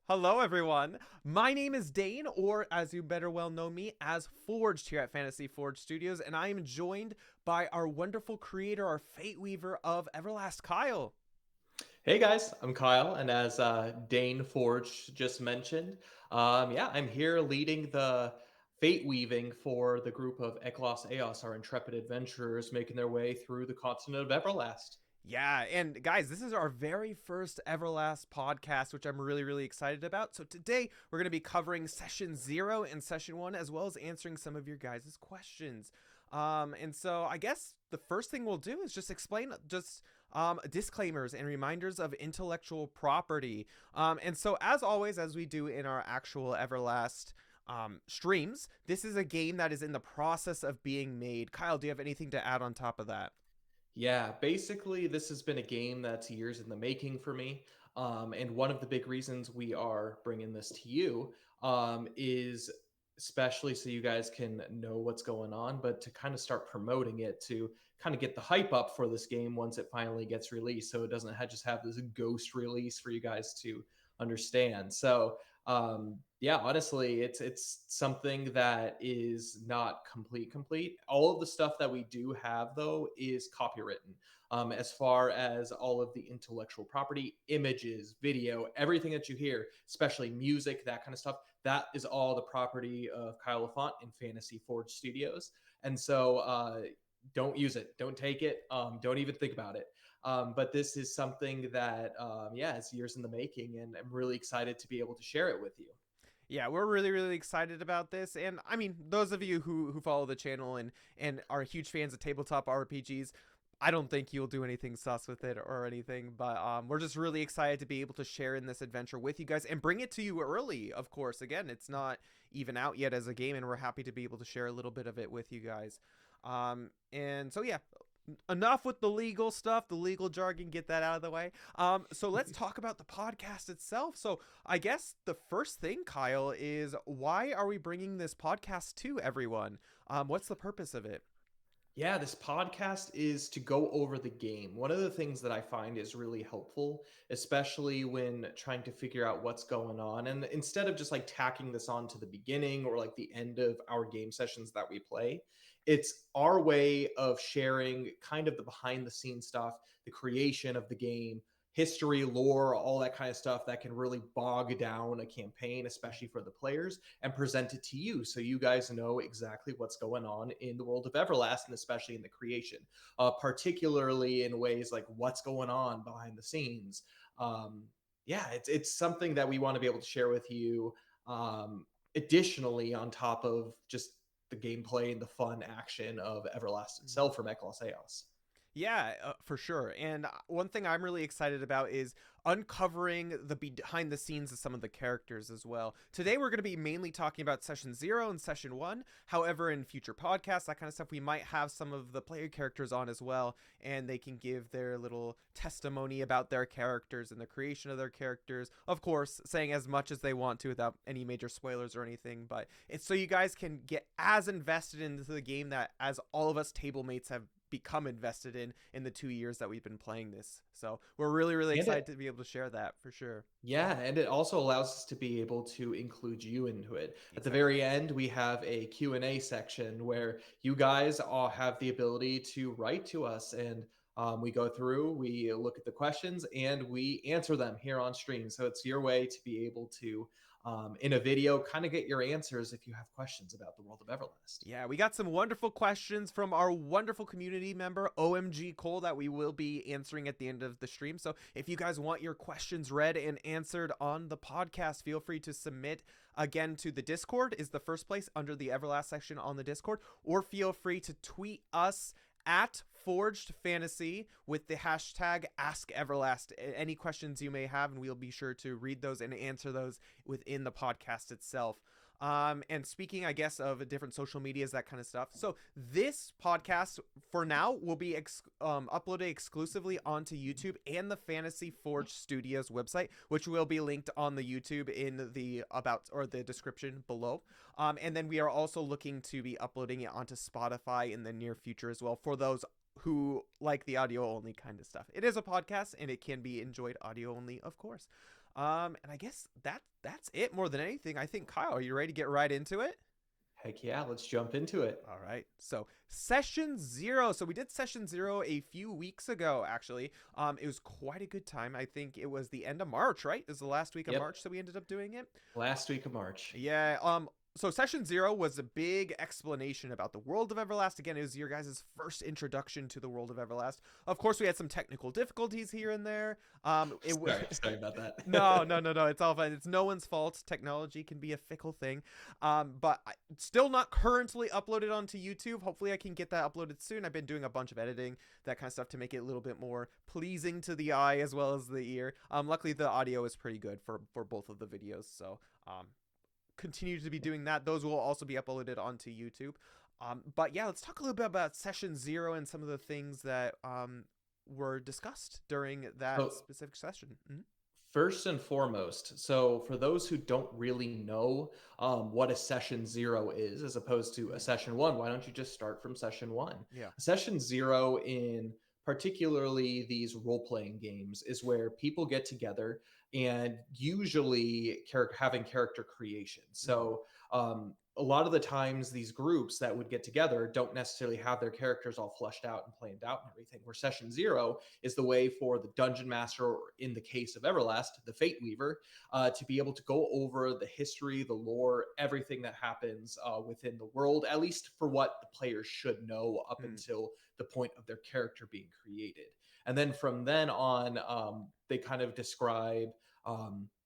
Hello, everyone. My name is Dane, or as you better well know me, as Forged here at Fantasy Forge Studios, and I am joined by our wonderful creator, our Fate Weaver of Everlast, Kyle. Hey guys, I'm Kyle, and as Dane Forge just mentioned, yeah, I'm here leading the fate weaving for the group of Eklos Eos, our intrepid adventurers making their way through the continent of Everlast. Yeah, and guys, this is our very first Everlast podcast, which I'm really, really excited about. So today we're going to be covering session 0 and session 1, as well as answering some of your guys' questions. And so I guess the first thing we'll do is just explain disclaimers and reminders of intellectual property. And so as always, as we do in our actual Everlast streams, this is a game that is in the process of being made. Kyle, do you have anything to add on top of that? Yeah, basically, this has been a game that's years in the making for me. And one of the big reasons we are bringing this to you is especially so you guys can know what's going on, but to kind of start promoting it to kind of get the hype up for this game once it finally gets released. So it doesn't just have this ghost release for you guys to understand. So, yeah, honestly, it's something that is not complete. All of the stuff that we do have though is copywritten. As far as all of the intellectual property, images, video, everything that you hear, especially music, that kind of stuff, that is all the property of Kyle LaFont in Fantasy Forge Studios. And so don't use it, don't take it, don't even think about it. But this is something that, yeah, it's years in the making, and I'm really excited to be able to share it with you. Yeah, we're really really excited about this, and I mean, those of you who follow the channel and are huge fans of tabletop RPGs, I don't think you'll do anything sus with it or anything, but we're just really excited to be able to share in this adventure with you guys and bring it to you early. Of course, again, it's not even out yet as a game, and we're happy to be able to share a little bit of it with you guys. And so yeah, enough with the legal stuff, the legal jargon, get that out of the way. So let's talk about the podcast itself. So I guess the first thing, Kyle, is why are we bringing this podcast to everyone? What's the purpose of it? Yeah, this podcast is to go over the game. One of the things that I find is really helpful, especially when trying to figure out what's going on. And instead of just like tacking this on to the beginning or like the end of our game sessions that we play, it's our way of sharing kind of the behind the scenes stuff, the creation of the game, history, lore, all that kind of stuff that can really bog down a campaign, especially for the players, and present it to you so you guys know exactly what's going on in the world of Everlast and especially in the creation, particularly in ways like what's going on behind the scenes. Um, yeah, it's something that we want to be able to share with you. Additionally, on top of just the gameplay and the fun action of Everlast itself from Eklos Eos. Yeah, for sure. And one thing I'm really excited about is uncovering the behind the scenes of some of the characters as well. Today, we're going to be mainly talking about session 0 and session 1. However, in future podcasts, that kind of stuff, we might have some of the player characters on as well, and they can give their little testimony about their characters and the creation of their characters. Of course, saying as much as they want to without any major spoilers or anything, but it's so you guys can get as invested into the game that as all of us table mates have become invested in the 2 years that we've been playing this. So we're really really And excited it to be able to share that for sure. Yeah, and it also allows us to be able to include you into it. At the Exactly. very end, we have a Q&A section where you guys all have the ability to write to us, and we go through, we look at the questions, and we answer them here on stream. So it's your way to be able to, in a video, kind of get your answers if you have questions about the world of Everlast. Yeah, we got some wonderful questions from our wonderful community member OMG Cole that we will be answering at the end of the stream. So if you guys want your questions read and answered on the podcast, feel free to submit again to the Discord is the first place under the Everlast section on the Discord, or feel free to tweet us at Forged Fantasy with the hashtag Ask Everlast. Any questions you may have, and we'll be sure to read those and answer those within the podcast itself. And speaking, I guess, of different social medias, that kind of stuff. So this podcast, for now, will be uploaded exclusively onto YouTube and the Fantasy Forge Studios website, which will be linked on the YouTube in the about or the description below. And then we are also looking to be uploading it onto Spotify in the near future as well for those who like the audio only kind of stuff. It is a podcast and it can be enjoyed audio only, of course. And I guess that's it more than anything. I think, Kyle, are you ready to get right into it? Heck yeah, let's jump into it. All right. So session zero. So we did session zero a few weeks ago, actually. It was quite a good time. I think it was the end of March, right? It was the last week of Yep, March that we ended up doing it. last week of March. Yeah. So session zero was a big explanation about the world of Everlast. Again, it was your guys' first introduction to the world of Everlast. Of course, we had some technical difficulties here and there. Sorry about that. No. It's all fine. It's no one's fault. Technology can be a fickle thing. But still not currently uploaded onto YouTube. Hopefully, I can get that uploaded soon. I've been doing a bunch of editing, that kind of stuff, to make it a little bit more pleasing to the eye as well as the ear. Luckily, the audio is pretty good for both of the videos. So, continue to be doing that. Those will also be uploaded onto YouTube. But yeah, let's talk a little bit about session zero and some of the things that were discussed during that So, specific session. Mm-hmm. first and foremost, so for those who don't really know what a session zero is, as opposed to a session one, why don't you just start from session one? Yeah. A session zero, in particularly these role playing games, is where people get together and usually having character creation. Mm-hmm. So, a lot of the times, these groups that would get together don't necessarily have their characters all fleshed out and planned out and everything. Where session zero is the way for the dungeon master, or in the case of Everlast, the Fate Weaver, to be able to go over the history, the lore, everything that happens within the world, at least for what the players should know up Mm-hmm. until the point of their character being created. And then from then on, they kind of describe,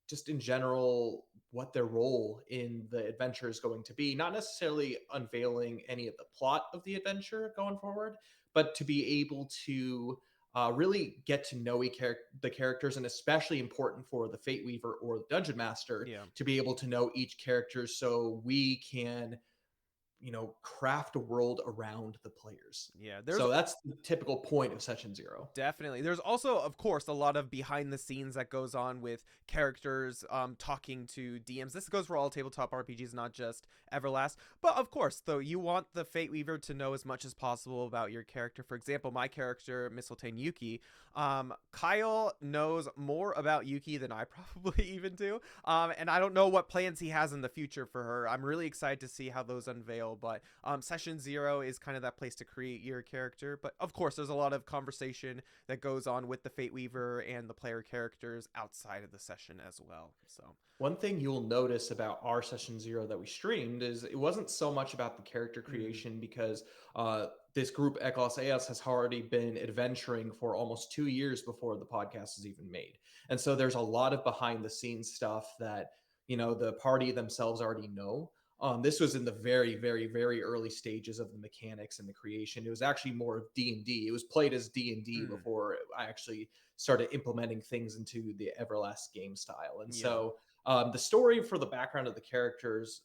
just in general, what their role in the adventure is going to be, not necessarily unveiling any of the plot of the adventure going forward, but to be able to really get to know the characters, and especially important for the Fate Weaver or the Dungeon Master, Yeah. to be able to know each character so we can, craft a world around the players. Yeah. There's So that's the typical point of session zero. Definitely. There's also, of course, a lot of behind the scenes that goes on with characters talking to DMs. This goes for all tabletop RPGs, not just Everlast. But of course, though, you want the Fate Weaver to know as much as possible about your character. For example, my character, Mistletoe Yuki, Kyle knows more about Yuki than I probably even do. And I don't know what plans he has in the future for her. I'm really excited to see how those unveil. But session zero is kind of that place to create your character. But of course, there's a lot of conversation that goes on with the Fate Weaver and the player characters outside of the session as well. So One thing you'll notice about our session zero that we streamed is it wasn't so much about the character creation, because this group Eklos Eos has already been adventuring for almost 2 years before the podcast is even made. And so there's a lot of behind the scenes stuff that, the party themselves already know. This was in the very, very, very early stages of the mechanics and the creation. It was actually more of D&D. It was played as D&D mm, before I actually started implementing things into the Everlast game style. And yeah. so the story for the background of the characters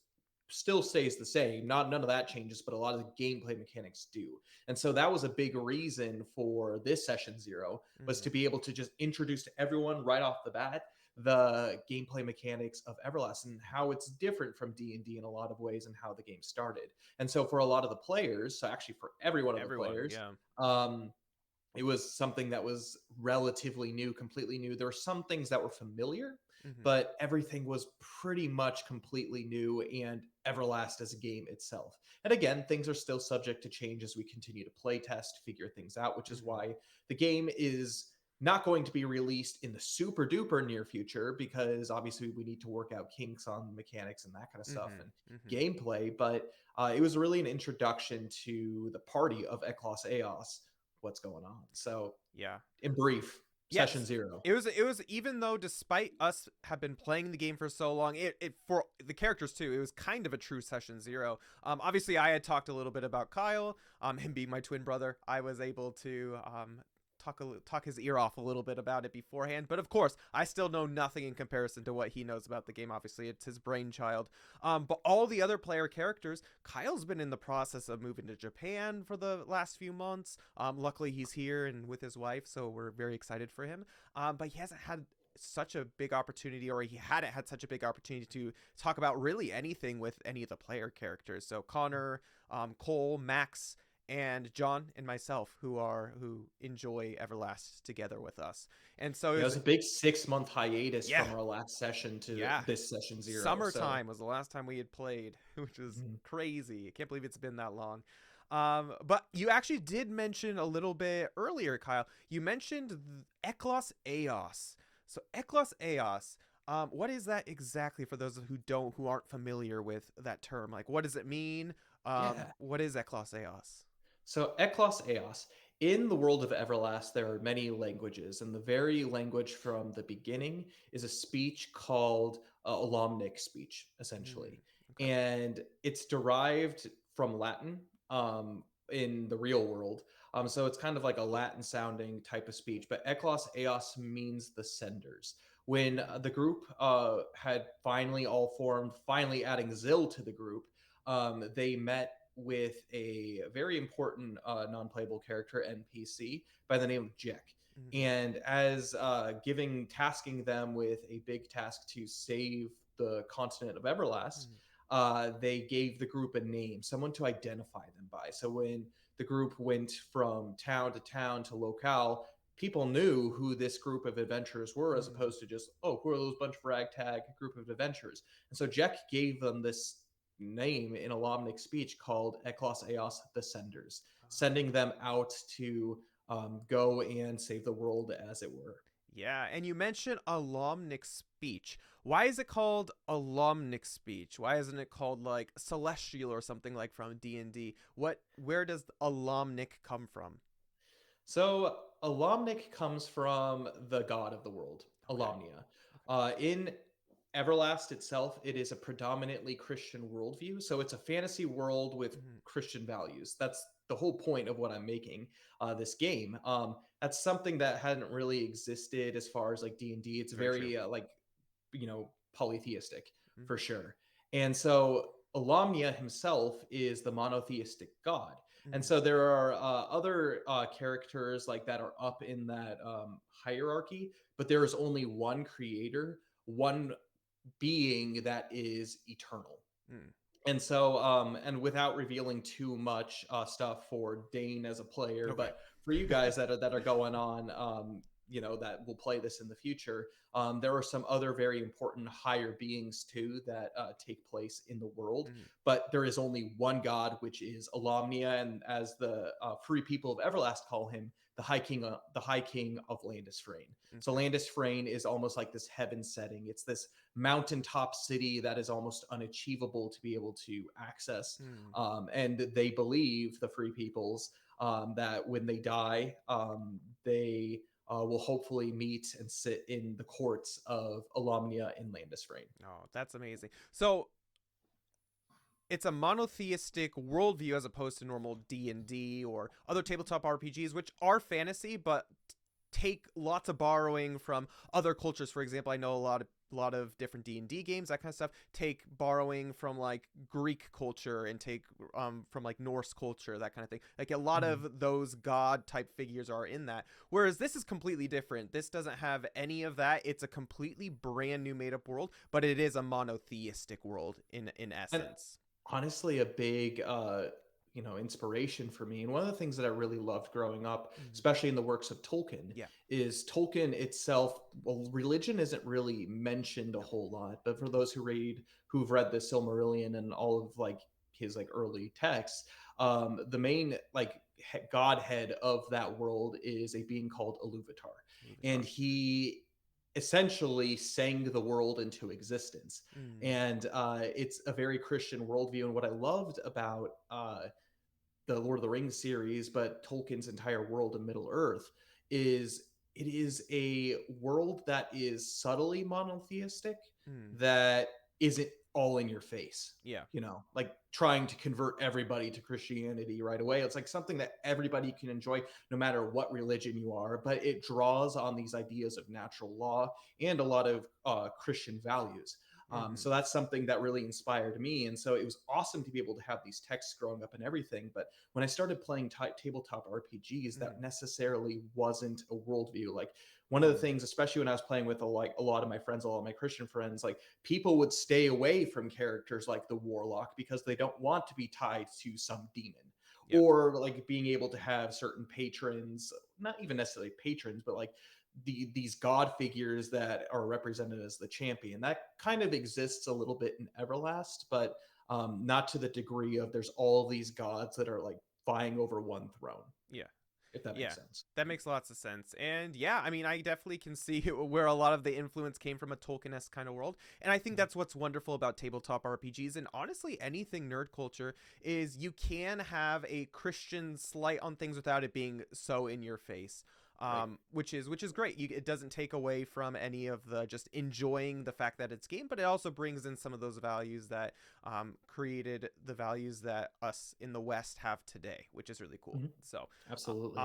still stays the same. None of that changes, but a lot of the gameplay mechanics do. And so that was a big reason for this session zero, was Mm-hmm. to be able to just introduce to everyone right off the bat the gameplay mechanics of Everlast and how it's different from D&D in a lot of ways, and how the game started. And so for a lot of the players, so actually for every one of the Everyone, players, yeah. um, it was something that was relatively new, completely new. There were some things that were familiar, Mm-hmm. but everything was pretty much completely new, and Everlast as a game itself. And again, things are still subject to change as we continue to play test, figure things out, which is Mm-hmm. why the game is not going to be released in the super duper near future, because obviously we need to work out kinks on mechanics and that kind of stuff and Mm-hmm. Mm-hmm. gameplay. But it was really an introduction to the party of Eklos Eos, what's going on. So, Yeah. in brief, session Yes. zero. It was even though, despite us have been playing the game for so long, it for the characters too, it was kind of a true session zero. Obviously I had talked a little bit about Kyle, him being my twin brother. I was able to talk his ear off a little bit about it beforehand, but of course I still know nothing in comparison to what he knows about the game. Obviously it's his brainchild. But all the other player characters, Kyle's been in the process of moving to Japan for the last few months. Luckily he's here and with his wife, so we're very excited for him. But he hasn't had such a big opportunity, or he hadn't had such a big opportunity to talk about really anything with any of the player characters. So Connor, Cole, Max, and John and myself who enjoy Everlast together with us. And so it Yeah, it was, was a big 6-month hiatus yeah, from our last session to yeah. this session 0. So Summertime was the last time we had played, which was mhm. crazy. I can't believe it's been that long. But you actually did mention a little bit earlier, Kyle. You mentioned Eklos Eos. So Eklos Eos, what is that exactly for those who aren't familiar with that term? Like, what does it mean? Yeah. What is Eklos Eos? So, Eklos Eos. In the world of Everlast, there are many languages, and the very language from the beginning is a speech called Alamnic speech, Mm, essentially. okay. And it's derived from Latin in the real world. So it's kind of like a Latin sounding type of speech, but Eklos Eos means the senders. When Mm, the group had finally all formed, finally adding Zill to the group, they met with a very important non-playable character NPC by the name of Jack. mm, And as tasking them with a big task to save the continent of Everlast, mm, they gave the group a name, someone to identify them by. So when the group went from town to town to locale, people knew who this group of adventurers were, as mm. opposed to just, oh, who are those bunch of ragtag group of adventurers? And so Jack gave them this name in Alamnic speech called Eklos Eos the Senders, sending them out to go and save the world, as it were. Yeah, and you mentioned alumnic speech. Why is it called alumnic speech? Why isn't it called like celestial or something like from D&D? Where does alumnic come from? So, Alamnic comes from the god of the world, Okay. Alamnia. Okay. In Everlast itself, it is a predominantly Christian worldview. So, it's a fantasy world with Mhm. Christian values. That's the whole point of what I'm making this game. That's something that hadn't really existed as far as like D&D. It's Very true. very polytheistic for Mhm. sure. And so Alamnia himself is the monotheistic god. And Mhm. so there are other characters like that are up in that hierarchy, but there is only one creator, one being that is eternal. Mm. And so, and without revealing too much stuff for Dane as a player, Okay. but for you guys that are going on, that will play this in the future, there are some other very important higher beings too that take place in the world. Mhm. But there is only one God, which is Alamnia, and as the free people of Everlast call him, the High King of Landis Frayne. So Okay. Landis Frayne is almost like this heaven setting. It's this mountaintop city that is almost unachievable to be able to access. Mm. And they believe, the free peoples, that when they die, they will hopefully meet and sit in the courts of Alamnia in Landisfrane. Oh, that's amazing. So it's a monotheistic worldview as opposed to normal D&D or other tabletop RPGs, which are fantasy but take lots of borrowing from other cultures. For example, I know a lot of different D&D games, that kind of stuff, take borrowing from like Greek culture and take from like Norse culture, that kind of thing. Like a lot Mhm. of those god type figures are in that. Whereas this is completely different. This doesn't have any of that. It's a completely brand new made up world, but it is a monotheistic world in And essence. honestly, a big inspiration for me, and one of the things that I really loved growing up, Mm. especially in the works of Tolkien, Yeah. is Tolkien itself. Well, religion isn't really mentioned a No. whole lot, but for Mm-mm. those who've read the Silmarillion and all of like his like early texts, the main like godhead of that world is a being called Iluvatar, and Luvatar. he essentially sang the world into existence. Mm. And it's a very Christian worldview. And what I loved about the Lord of the Rings series, but Tolkien's entire world of Middle Earth, is it is a world that is subtly monotheistic, Mm. that isn't all in your face. Yeah. Like trying to convert everybody to Christianity right away. It's like something that everybody can enjoy no matter what religion you are, but it draws on these ideas of natural law and a lot of Christian values. Mm-hmm. So that's something that really inspired me. And so it was awesome to be able to have these texts growing up and everything. But when I started playing tabletop RPGs, Mm. that necessarily wasn't a worldview. Like one of the Mm. things, especially when I was playing with a lot of my friends, a lot of my Christian friends, like people would stay away from characters like the Warlock because they don't want to be tied to some demon. Yep. or like being able to have certain patrons, not even necessarily patrons, but like these god figures that are represented as the champion. That kind of exists a little bit in Everlast, but not to the degree of there's all these gods that are like vying over one throne, Yeah. if that Yeah, makes sense. that makes lots of sense. And yeah, I mean, I definitely can see where a lot of the influence came from, a Tolkien-esque kind of world. And I think Mhm. that's what's wonderful about tabletop RPGs and honestly anything nerd culture is you can have a Christian slight on things without it being so in your face. Right. Which is great. It doesn't take away from any of the just enjoying the fact that it's game, but it also brings in some of those values that created the values that us in the West have today, which is really cool. Mhm. So Absolutely.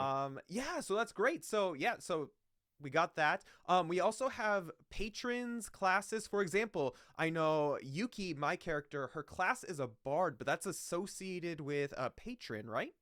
yeah, so that's great. So yeah, so we got that. We also have patrons classes. For example, I know Yuki, my character, her class is a bard, but that's associated with a patron, right?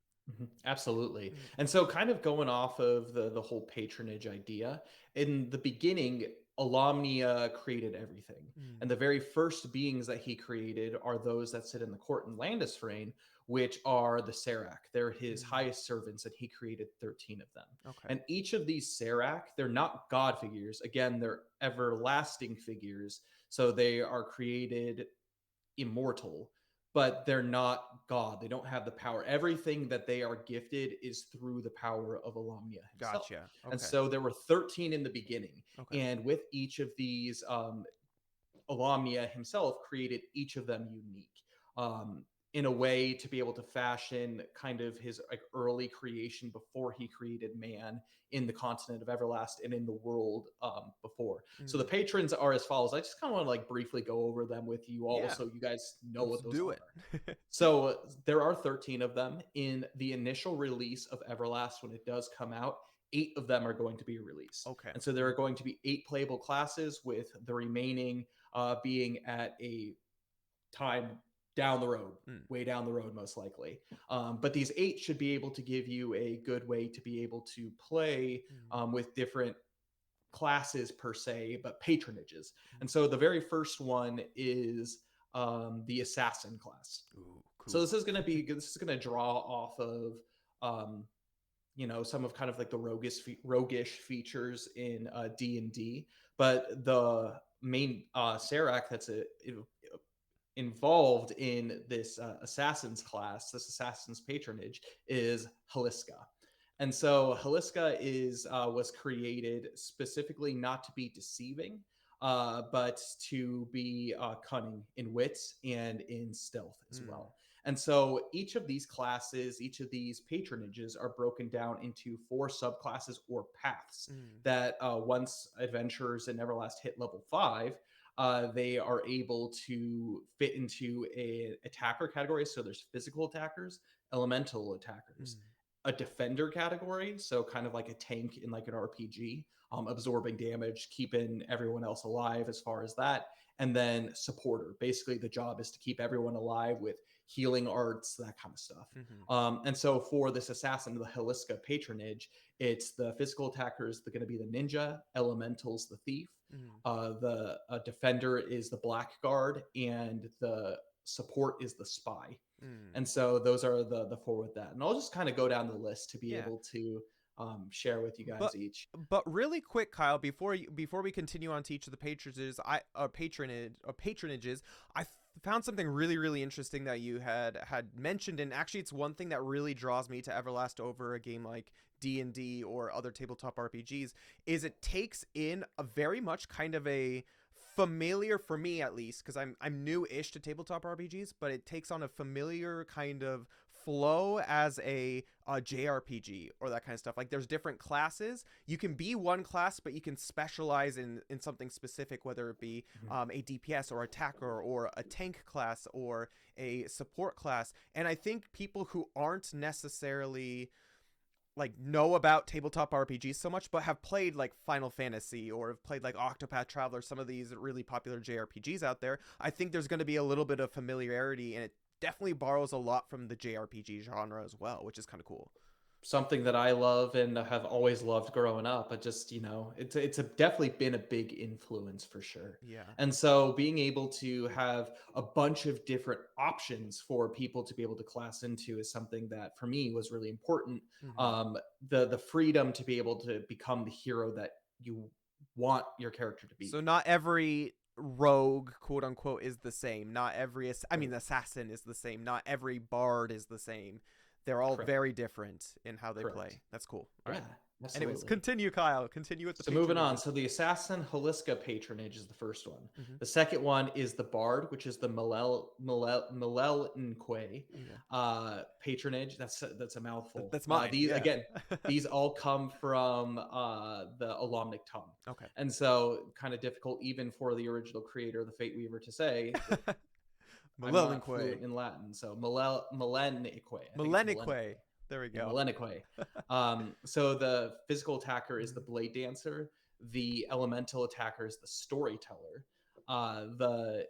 Absolutely. Mm, And so kind of going off of the whole patronage idea, in the beginning, Alamnia created everything. mm, And the very first beings that he created are those that sit in the court in Landisfrain, which are the Serac. They're his mm. highest servants, and he created 13 of them. Okay. And each of these Serac, they're not god figures. Again, they're everlasting figures. So they are created immortal, but they're not God. They don't have the power. Everything that they are gifted is through the power of Alamnia himself. Gotcha. And Okay. so there were 13 in the beginning. Okay. And with each of these, Alamnia himself created each of them unique. Um, in a way to be able to fashion kind of his like early creation before he created man in the continent of Everlast and in the world before. So the Mm. patrons are as follows. I just kind of want to like briefly go over them with you all Yeah, so you guys know let's what those do are. it. So there are 13 of them in the initial release of Everlast when it does come out. 8 of them are going to be released. Okay. And so there are going to be 8 playable classes, with the remaining being at a time down the road, Mm, way down the road, most likely. But these 8 should be able to give you a good way to be able to play mm, with different classes per se, but patronages. mm. And so the very first one is the assassin class. Ooh, So cool. this is going to draw off of um, some of kind of like the roguish features in D&D, but the main Serac that's involved in this assassin's class, this assassin's patronage, is Haliska. And so Haliska is was created specifically not to be deceiving, but to be cunning in wits and in stealth as Mm, well. And so each of these classes, each of these patronages are broken down into 4 subclasses or paths mm, that once adventurers in Everlast hit level 5, they are able to fit into a attacker category. So there's physical attackers, elemental attackers, mm, a defender category, so kind of like a tank in like an RPG, absorbing damage, keeping everyone else alive as far as that, and then supporter. Basically, the job is to keep everyone alive with healing arts, that kind of stuff. mhm, And so for this assassin, the Haliska patronage, it's the physical attackers, they're going to be the ninja, elementals, the thief, mm. the defender is the blackguard, and the support is the spy. Mm. And so those are the 4 with that. And I'll just kind of go down the list to be Yeah. able to share with you But guys each. but really quick, Kyle, before we continue on to each of the patronages, I found something really interesting that you had mentioned, and actually, it's one thing that really draws me to Everlast over a game like D&D or other tabletop RPGs. Is it takes in a very much kind of a familiar, for me at least, because I'm new-ish to tabletop RPGs, but it takes on a familiar kind of flow as a JRPG or that kind of stuff. Like there's different classes. You can be one class, but you can specialize in something specific, whether it be Mhm. a DPS or attacker or a tank class or a support class. And I think people who aren't necessarily like know about tabletop RPGs so much, but have played like Final Fantasy or have played like Octopath Traveler, some of these really popular JRPGs out there, I think there's going to be a little bit of familiarity, and it definitely borrows a lot from the JRPG genre as well, which is kind of cool. something that I love and have always loved growing up. But just, definitely been a big influence for sure. Yeah. And so being able to have a bunch of different options for people to be able to class into is something that for me was really important. Hmm. The freedom to be able to become the hero that you want your character to be. So not every rogue, quote unquote, is the same. Not every, I mean, Right. assassin is the same. Not every bard is the same. They're all Correct. very different in how they Correct. play. That's cool. All right. Yeah, Anyways, absolutely. continue, Kyle. Continue with the So moving on. patronages. So the assassin Haliska patronage is the first one. Hmm. The second one is the bard, which is the Malelinque Yeah. patronage. That's a mouthful. That's mine. These Yeah. again, these all come from the Alomnic tongue, Okay. and so kind of difficult even for the original creator, the Fate Weaver, to say. I'm not Malelinque. fluent in Latin, so Malenique. I think it's Malenique. Malenique. There we Yeah, go. Malenique. So the physical attacker is the blade dancer. The elemental attacker is the storyteller. The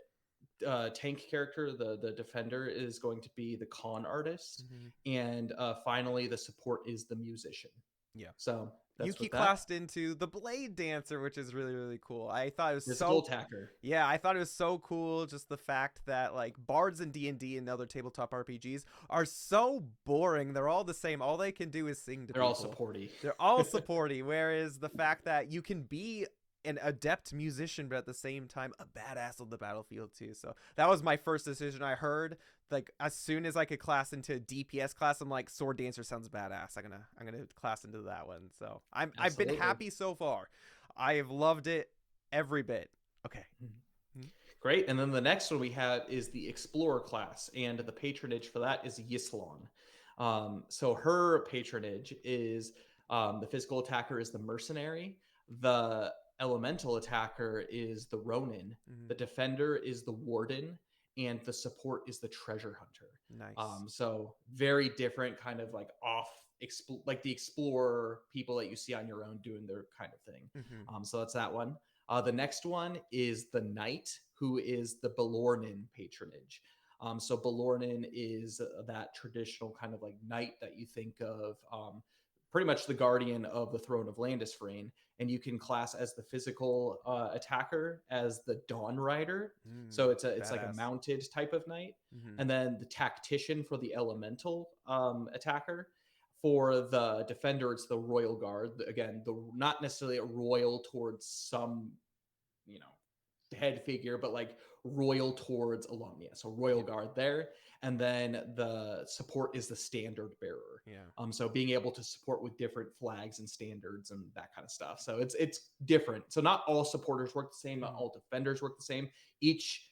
tank character, the defender, is going to be the con artist, Hmm. and finally the support is the musician. Yeah. So that's Yuki with that. classed into the Blade Dancer, which is really, really cool. I thought it was Physical so attacker. yeah, I thought it was so cool just the fact that like bards in D&D and other tabletop RPGs are so boring. They're all the same. All they can do is sing to They're all people. supporty. They're all supporty, whereas the fact that you can be an adept musician but at the same time a badass on the battlefield too. So that was my first decision. I heard like as soon as I could class into DPS class, I'm like sword dancer sounds badass. I'm gonna class into that one. So I've been Absolutely. happy so far. I have loved it every bit. Okay. Hmm. Great. And then the next one we have is the Explorer class, and the patronage for that is Yislon. So her patronage is the physical attacker is the mercenary, the elemental attacker is the Ronin, Hmm. the defender is the warden, and the support is the treasure hunter. Nice. So very different, kind of like like the explorer people that you see on your own doing their kind of thing. Hmm. So that's that one. The next one is the knight, who is the Belornin patronage. So Belornin is that traditional kind of like knight that you think of, pretty much the guardian of the throne of Landisfrain, and you can class as the physical attacker as the Dawn Rider. So it's like a Badass. mounted type of knight, Hmm. and then the tactician for the elemental attacker. For the defender, it's the royal guard. Again, the not necessarily a royal towards some, you know, head figure, but like royal towards Alumnia. So royal Yeah. guard there. And then the support is the standard bearer. Yeah. So being able to support with different flags and standards and that kind of stuff. So it's different. So not all supporters work the same, not Hmm. all defenders work the same. Each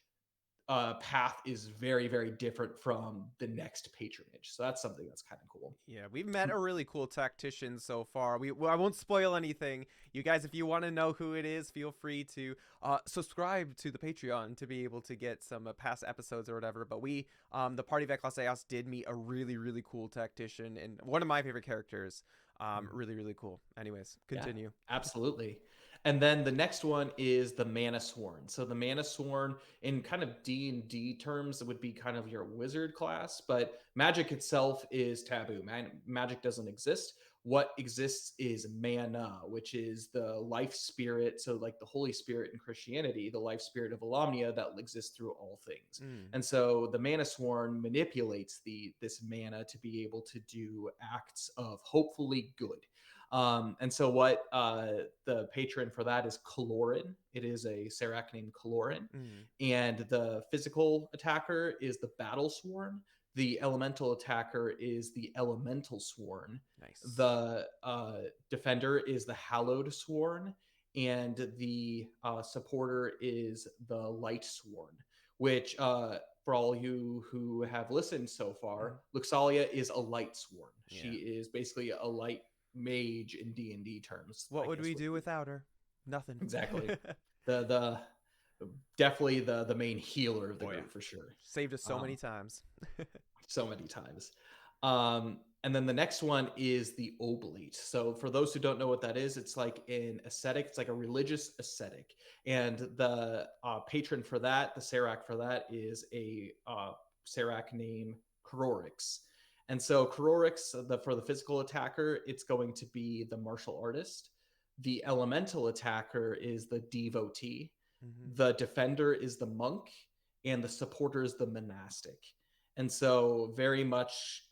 path is very, very different from the next patronage. So that's something that's kind of cool. Yeah, we've met a really cool tactician so far. I won't spoil anything. You guys, if you want to know who it is, feel free to subscribe to the Patreon to be able to get some past episodes or whatever. But the Party of Ecclesiastes did meet a really, really cool tactician and one of my favorite characters. Really, really cool. Anyways, Yeah, continue. absolutely. And then the next one is the Mana Sworn. So the Mana Sworn, in kind of D&D terms, would be kind of your wizard class, but magic itself is taboo. Magic doesn't exist. What exists is mana, which is the life spirit. So like the Holy Spirit in Christianity, the life spirit of Alamnia that exists through all things. Mm. And so the Mana Sworn manipulates this mana to be able to do acts of hopefully good. And so what the patron for that is Calorin. It is a Serac named Calorin. Mm. And the physical attacker is the Battle Sworn. The elemental attacker is the Elemental Sworn. Nice. The defender is the Hallowed Sworn. And the supporter is the Light Sworn, which for all you who have listened so far, Luxalia is a light sworn. Yeah. She is basically a light mage in D&D terms. What I would guess we do without her? Nothing. exactly the definitely the main healer of the group, yeah. for sure. Saved us so many times. So many times. And then the next one is the oblate. So for those who don't know what that is, it's like an ascetic. It's like a religious ascetic. And the patron for that, the Serac for that, is a Serac named Krorix. And so Kororix, for the physical attacker, it's going to be the martial artist. The elemental attacker is the devotee. Mm-hmm. The defender is the monk, and the supporter is the monastic. And so, very much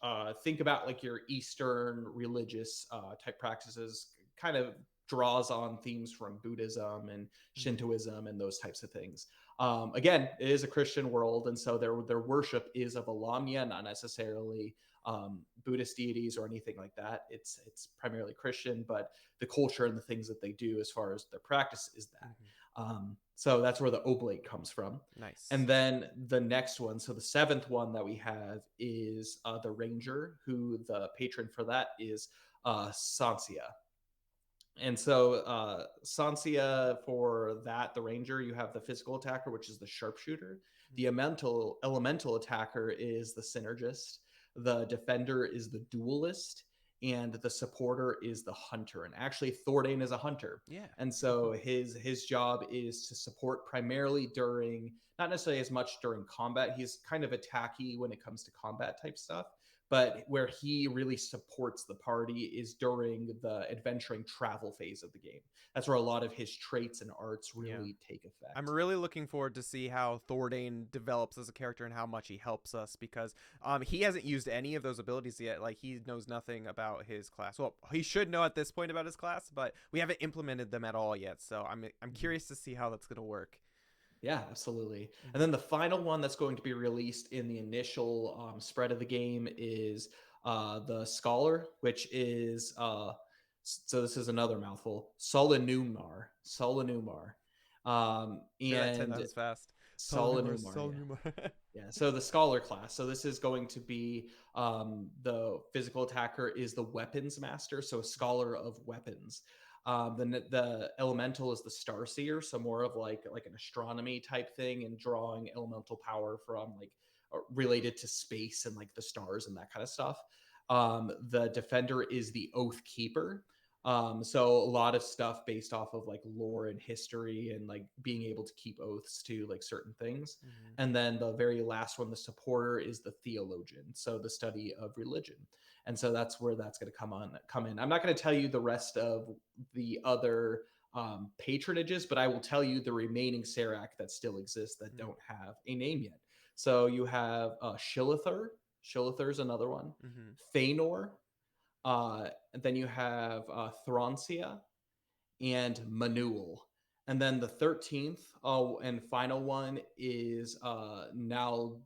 think about like your Eastern religious type practices, kind of draws on themes from Buddhism and Mm-hmm. Shintoism and those types of things. Again, it is a Christian world, and so their worship is of a Lamia, not necessarily Buddhist deities or anything like that. It's primarily Christian, but the culture and the things that they do as far as their practice is that. Mm-hmm. So that's where the oblate comes from. Nice. And then the next one, so the seventh one that we have is the ranger, who the patron for that is Sansia. And so Sansia for that, the ranger, you have the physical attacker, which is the sharpshooter. The elemental attacker is the synergist. The defender is the duelist, and the supporter is the hunter. And actually, Thordane is a hunter, Yeah. and so his job is to support primarily during, not necessarily as much during combat. He's kind of attacky when it comes to combat type stuff, but where he really supports the party is during the adventuring travel phase of the game. That's where a lot of his traits and arts Yeah. really take I'm effect. really looking forward to see how Thordane develops as a character and how much he helps us because he hasn't used any of those abilities yet. Like he knows nothing about his class. Well, he should know at this point about his class, but we haven't implemented them at all yet. So I'm curious to see how that's going to work. Yeah, absolutely. And Mm-hmm. then the final one that's going to be released in the initial spread of the game is the Scholar, which is so this is another mouthful. Solanumar, Solanumar, Say that 10 and times fast. Solonumar, Solanumar. Yeah. Solonumar. Yeah, so the scholar class. So this is going to be the physical attacker is the weapons master, so a scholar of weapons. The elemental is the star seer, so more of like an astronomy type thing and drawing elemental power from like related to space and like the stars and that kind of stuff. The defender is the oath keeper. So a lot of stuff based off of like lore and history and like being able to keep oaths to like certain things. Mm-hmm. And then the very last one, the supporter, is the theologian, so the study of religion. And so that's where that's going to come in. I'm not going to tell you the rest of the other patronages, but I will tell you the remaining Serac that still exist that don't have a name yet. So you have Shillithur. Shillithur is another one. Mm-hmm. Thanor. And then you have Throncia and Manuel. And then the 13th and final one is Nalderic.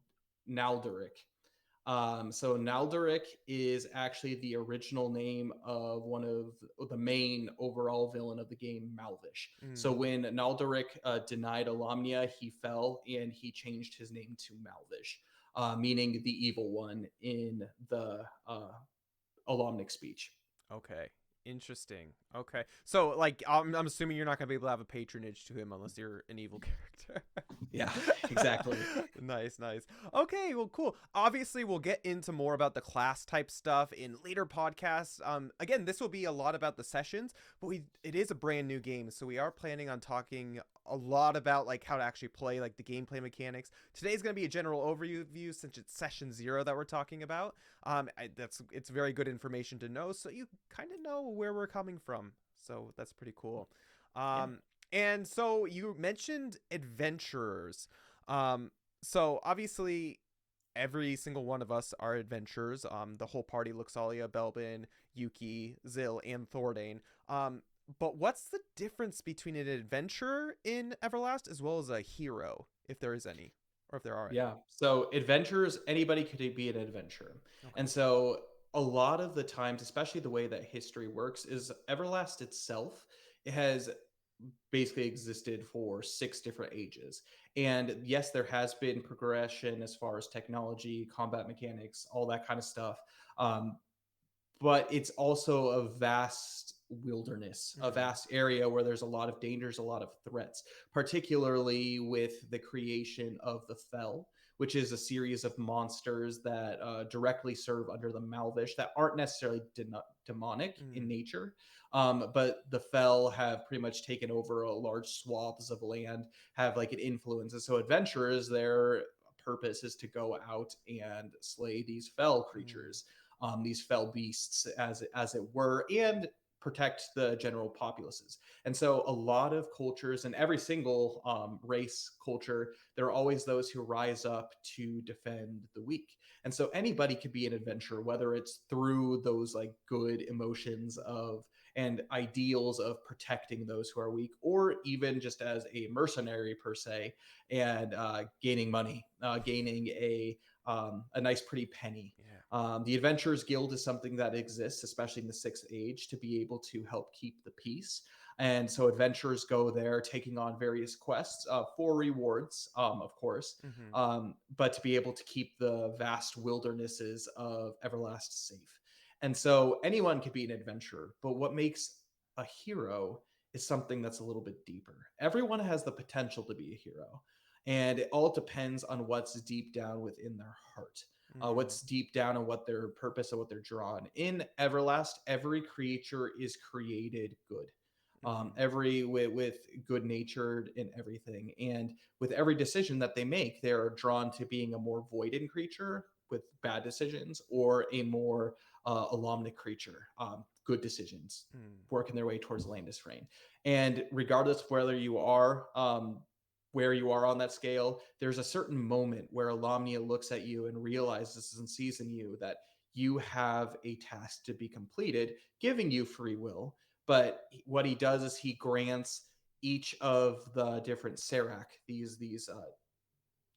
So Nalderic is actually the original name of one of the main overall villain of the game, Malvish. So Mm-hmm. when Nalderic denied Alamnia, he fell and he changed his name to Malvish, meaning the evil one in the Alamnic speech. Okay. Interesting. Okay. So, like, I'm assuming you're not going to be able to have a patronage to him unless you're an evil character. Yeah, exactly. Nice, nice. Okay, well, cool. Obviously, we'll get into more about the class type stuff in later podcasts. Again, this will be a lot about the sessions, but it is a brand new game, so we are planning on talking a lot about like how to actually play, like the gameplay mechanics. Today's going to be a general overview since it's session 0 that we're talking about. It's very good information to know, so you kind of know where we're coming from. So that's pretty cool. Yeah. And so you mentioned adventurers. So obviously every single one of us are adventurers. The whole party: Luxalia, Belbin, Yuki, Zil, and Thordane. But what's the difference between an adventurer in Everlast as well as a hero, if there is any, or if there are any? Yeah. So adventures, anybody could be an adventurer. Okay. And so a lot of the times, especially the way that history works, is Everlast itself, it has basically existed for 6 different ages. And yes, there has been progression as far as technology, combat mechanics, all that kind of stuff. Um, but it's also a vast wilderness, a Mm-hmm. vast area where there's a lot of dangers, a lot of threats, particularly with the creation of the Fell, which is a series of monsters that directly serve under the Malvish that aren't necessarily demonic in Mm-hmm. nature. But the Fell have pretty much taken over a large swaths of land, have like an influence. And so adventurers, they're purpose is to go out and slay these fell Mm. creatures, these fell beasts, as it were, and protect the general populaces. And so, a lot of cultures, and every single race culture, there are always those who rise up to defend the weak. And so, anybody could be an adventurer, whether it's through those like good emotions of and ideals of protecting those who are weak, or even just as a mercenary per se, and gaining money, gaining a nice pretty penny. Yeah. The Adventurers Guild is something that exists, especially in the Sixth Age, to be able to help keep the peace. And so adventurers go there taking on various quests for rewards, of course, Mm-hmm. but to be able to keep the vast wildernesses of Everlast safe. And so anyone could be an adventurer, but what makes a hero is something that's a little bit deeper. Everyone has the potential to be a hero, and it all depends on what's deep down within their heart, Mm. what's deep down and what their purpose and what they're drawn. In Everlast, every creature is created good. Mm-hmm. Every with good natured and everything, and with every decision that they make, they're drawn to being a more voided creature with bad decisions, or a more alumnic creature, good decisions, Mm. working their way towards Landis Reign. And regardless of where you are on that scale, there's a certain moment where Alamnia looks at you and realizes and sees in you that you have a task to be completed, giving you free will. But what he does is he grants each of the different Serac, these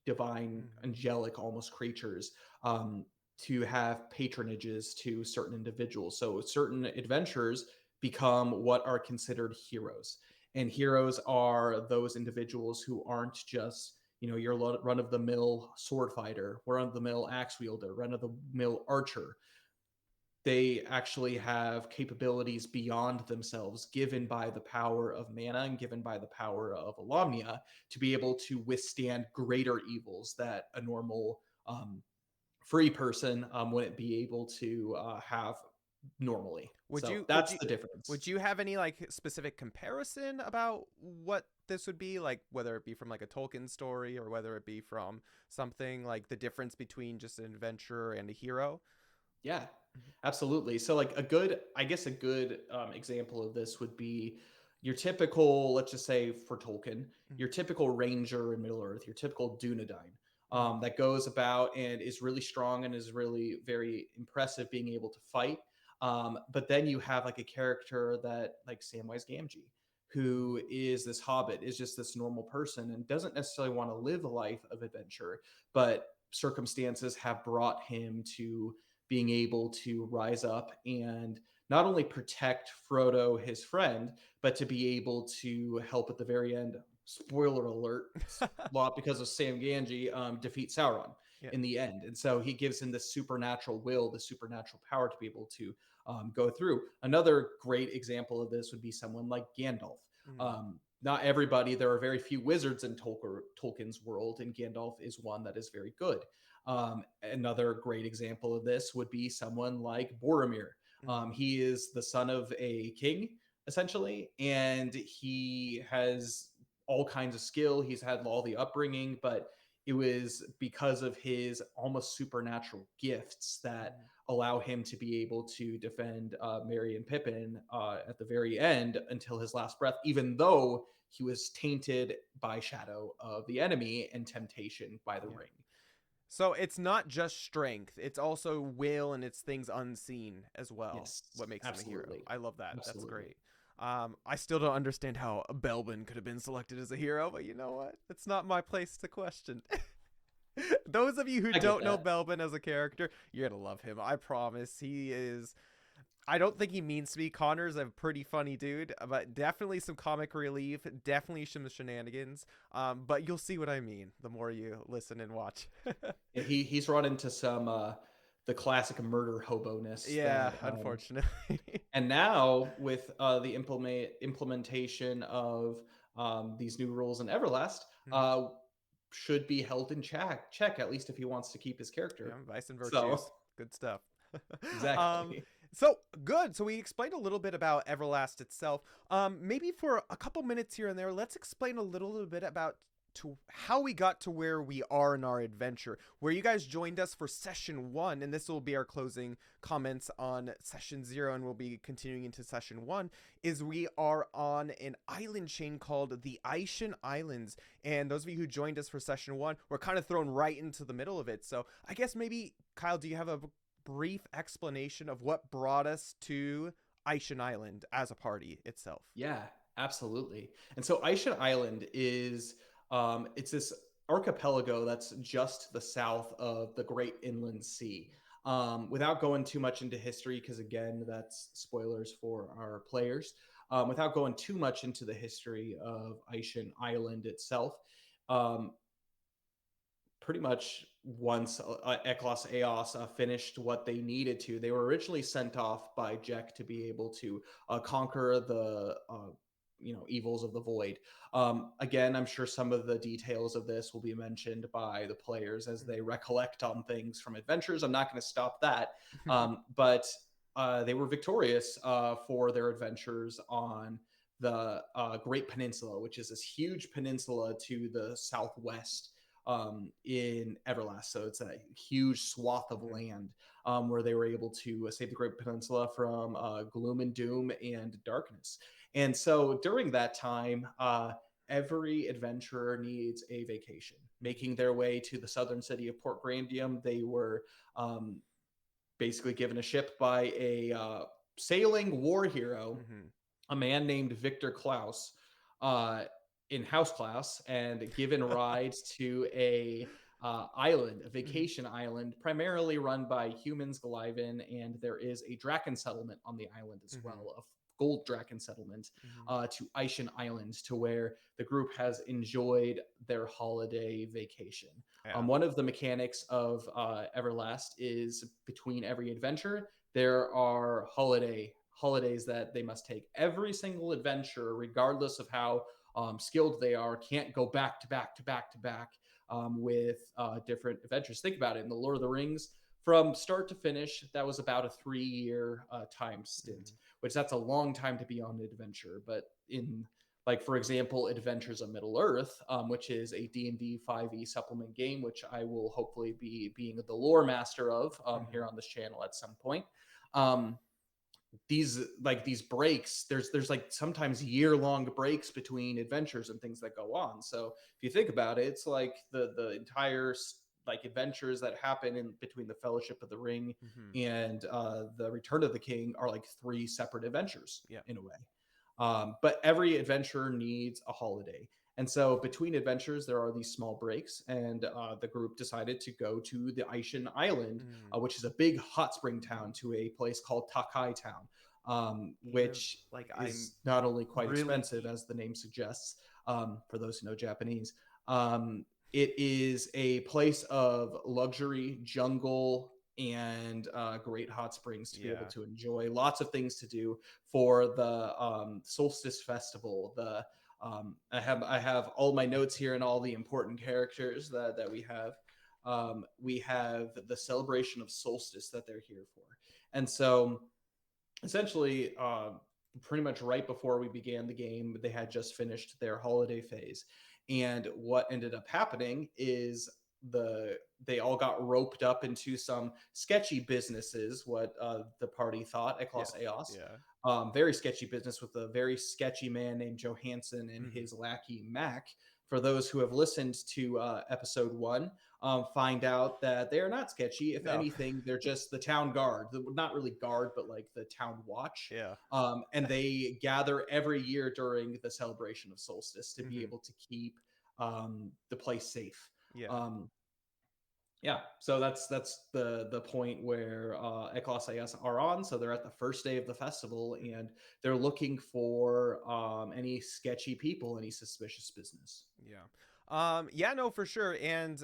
divine, Mm-hmm. angelic almost creatures, um, to have patronages to certain individuals. So certain adventurers become what are considered heroes. And heroes are those individuals who aren't just, your run of the mill sword fighter, run of the mill axe wielder, run of the mill archer. They actually have capabilities beyond themselves, given by the power of mana and given by the power of Alamnia, to be able to withstand greater evils that a normal free person wouldn't be able to have normally. Would So you would that's you the difference. would you have any like specific comparison about what this would be like, whether it be from like a Tolkien story or whether it be from something like the difference between just an adventurer and a hero? Yeah, absolutely. So, like I guess a good example of this would be your typical, let's just say for Tolkien, Mm-hmm. your typical ranger in Middle Earth, your typical Dunedain, Mm-hmm. that goes about and is really strong and is really very impressive being able to fight. But then you have like a character that like Samwise Gamgee, who is this hobbit, is just this normal person and doesn't necessarily want to live a life of adventure, but circumstances have brought him to being able to rise up and not only protect Frodo, his friend, but to be able to help at the very end. Spoiler alert, a lot because of Sam Gamgee, defeat Sauron Yeah. in the end. And so he gives him this supernatural will, the supernatural power to be able to go through. Another great example of this would be someone like Gandalf. Mm-hmm. Not everybody, there are very few wizards in Tolkien's world, and Gandalf is one that is very good. Another great example of this would be someone like Boromir. Mm-hmm. He is the son of a king, essentially, and he has all kinds of skill. He's had all the upbringing, but it was because of his almost supernatural gifts that allow him to be able to defend Merry and Pippin at the very end until his last breath, even though he was tainted by shadow of the enemy and temptation by the Yeah. ring. So it's not just strength, it's also will and it's things unseen as well. Yes, What makes him a hero. absolutely. I love that. That's Absolutely. great. I still don't understand how Belbin could have been selected as a hero, but you know what? It's not my place to question. Those of you who I get don't know that. Belbin as a character, you're gonna love him. I promise. He is. I don't think he means to be. Connor's a pretty funny dude, but definitely some comic relief. Definitely some shenanigans. But you'll see what I mean the more you listen and watch. Yeah, he's run into some the classic murder hobo-ness Yeah, that unfortunately. and now with the implementation of these new rules in Everlast, Mhm. uh, should be held in check, at least if he wants to keep his Yeah, character. vice and So virtues. Good stuff. um, exactly. so good. So we explained a little bit about Everlast itself. Maybe for a couple minutes here and there, let's explain a little bit about to how we got to where we are in our adventure, where you guys joined us for session 1, and this will be our closing comments on session 0, and we'll be continuing into session 1, is we are on an island chain called the Aisha Islands. And those of you who joined us for session 1, we're kind of thrown right into the middle of it. So I guess maybe, Kyle, do you have a brief explanation of what brought us to Aisha Island as a party itself? Yeah, absolutely. And so Aisha Island is it's this archipelago that's just the south of the Great Inland Sea. Without going too much into history, because again, that's spoilers for our players. Without going too much into the history of Aisha Island itself, um, pretty much once Eklos Eos finished what they needed to. They were originally sent off by Jek to be able to conquer the evils of the void. Again, I'm sure some of the details of this will be mentioned by the players as they recollect on things from adventures. I'm not going to stop that, but they were victorious for their adventures on the Great Peninsula, which is this huge peninsula to the southwest in Everlast. So it's a huge swath of land where they were able to save the Great Peninsula from gloom and doom and darkness. And so during that time, every adventurer needs a vacation. Making their way to the southern city of Port Grandium, they were basically given a ship by a sailing war hero, a man named Victor Klaus, uh, in house class, and given rides to a island, a vacation island, primarily run by humans, Golivan, and there is a Draken settlement on the island as well, a gold Draken settlement to Aisha Islands, to where the group has enjoyed their holiday vacation. Yeah. One of the mechanics of Everlast is between every adventure, there are holidays that they must take. Every single adventure, regardless of how skilled they are, can't go back to back to back to back with different adventures. Think about it. In the Lord of the Rings, from start to finish, that was about a 3-year time stint, which that's a long time to be on an adventure. But in, like, for example, Adventures of Middle Earth, which is a D&D 5e supplement game, which I will hopefully be being the lore master of here on this channel at some point. These breaks, there's like sometimes year-long breaks between adventures and things that go on. So if you think about it, it's like the entire like adventures that happen in between the Fellowship of the Ring and the Return of the King are like 3 separate adventures in a way. But every adventure needs a holiday. And so between adventures, there are these small breaks, and the group decided to go to the Aisha Island, which is a big hot spring town, to a place called Takai Town, which like is not only quite really expensive, as the name suggests, for those who know Japanese. It is a place of luxury, jungle, and great hot springs to be able to enjoy. Lots of things to do for the Solstice Festival. I have all my notes here and all the important characters that we have. We have the celebration of solstice that they're here for, and so essentially, pretty much right before we began the game, they had just finished their holiday phase, and what ended up happening is they all got roped up into some sketchy businesses. What the party thought at Klos Eos. Very sketchy business with a very sketchy man named Johansson and his lackey Mac. For those who have listened to episode 1, find out that they are not sketchy. If anything, they're just the town guard. Not really guard, but like the town watch. And they gather every year during the celebration of solstice to be able to keep the place safe. So that's the point where Eklos Eos are on. So they're at the first day of the festival, and they're looking for any sketchy people, any suspicious business. No, for sure. And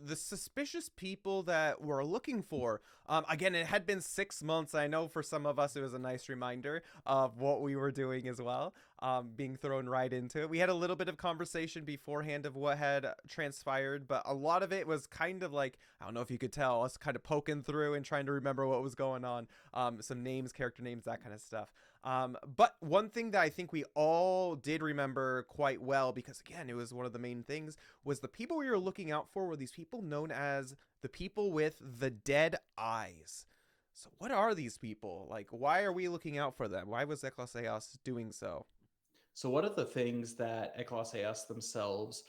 the suspicious people that we're looking for, again, it had been 6 months. I know for some of us, it was a nice reminder of what we were doing as well, being thrown right into it. We had a little bit of conversation beforehand of what had transpired, but a lot of it was kind of like, I don't know if you could tell, us kind of poking through and trying to remember what was going on. Some names, character names, that kind of stuff. But one thing that I think we all did remember quite well, because again, it was one of the main things, was the people we were looking out for were these people known as the people with the dead eyes. So what are these people? Like, why are we looking out for them? Why was Ecclesiastes doing so? So one of the things that Ecclesiastes themselves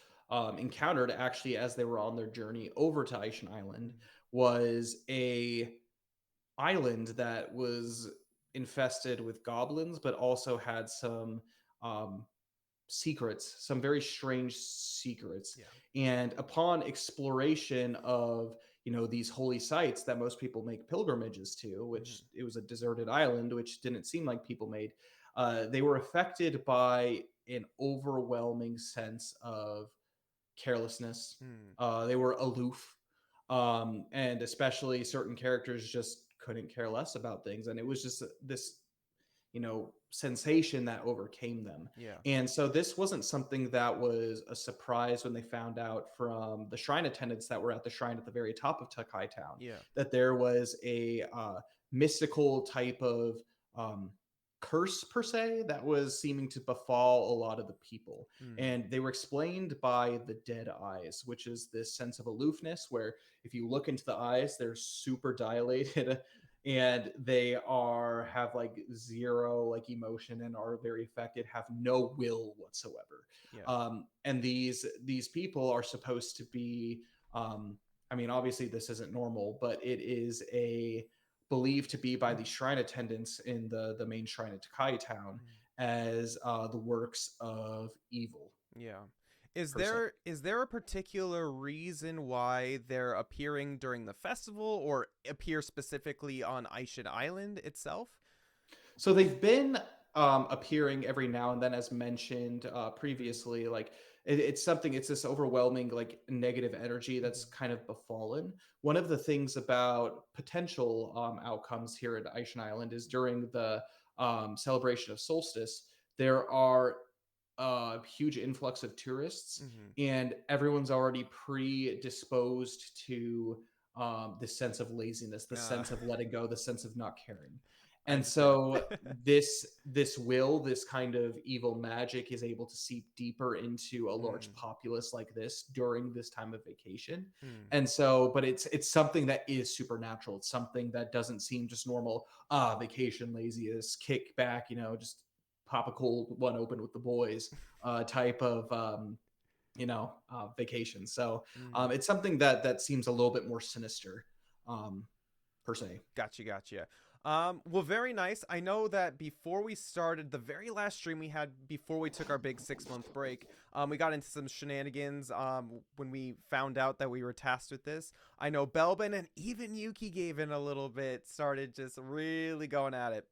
encountered actually as they were on their journey over to Aisha Island was a island that was infested with goblins, but also had some um, secrets, some very strange secrets. Yeah. And upon exploration of these holy sites that most people make pilgrimages to, which Mm-hmm. it was a deserted island, which didn't seem like people made, they were affected by an overwhelming sense of carelessness. Mm. They were aloof, and especially certain characters just couldn't care less about things, and it was just this sensation that overcame them. Yeah. And so this wasn't something that was a surprise when they found out from the shrine attendants that were at the shrine at the very top of Takai Town Yeah. that there was a mystical type of um, curse per se that was seeming to befall a lot of the people. Mm. And they were explained by the dead eyes, which is this sense of aloofness where if you look into the eyes, they're super dilated and they are have like zero like emotion and are very affected, have no will whatsoever. Yeah. And these people are supposed to be I mean, obviously this isn't normal, but it is a believed to be by the shrine attendants in the main shrine at Takai Town Mm. as the works of evil Yeah. Is per se. there a particular reason why they're appearing during the festival or appear specifically on Aisha Island itself? So they've been appearing every now and then, as mentioned Mm-hmm. previously. Like it's something. It's this overwhelming like negative energy that's Mm-hmm. kind of befallen. One of the things about potential outcomes here at Aishan Island is during the celebration of solstice, there are a huge influx of tourists, Mm-hmm. and everyone's already predisposed to this sense of laziness, the Uh, sense of letting go, the sense of not caring. I And understand. so this kind of evil magic is able to seep deeper into a large Mm. populace like this during this time of vacation. Mm. And so, but it's something that is supernatural. It's something that doesn't seem just normal, vacation laziness, kick back, just pop a cold one open with the boys type of vacation. So Mm. it's something that seems a little bit more sinister, um, per se. Gotcha, gotcha. Well, very nice. I know that before we started, the very last stream we had before we took our big 6 month break, we got into some shenanigans. When we found out that we were tasked with this, I know Belbin and even Yuki gave in a little bit, started just really going at it,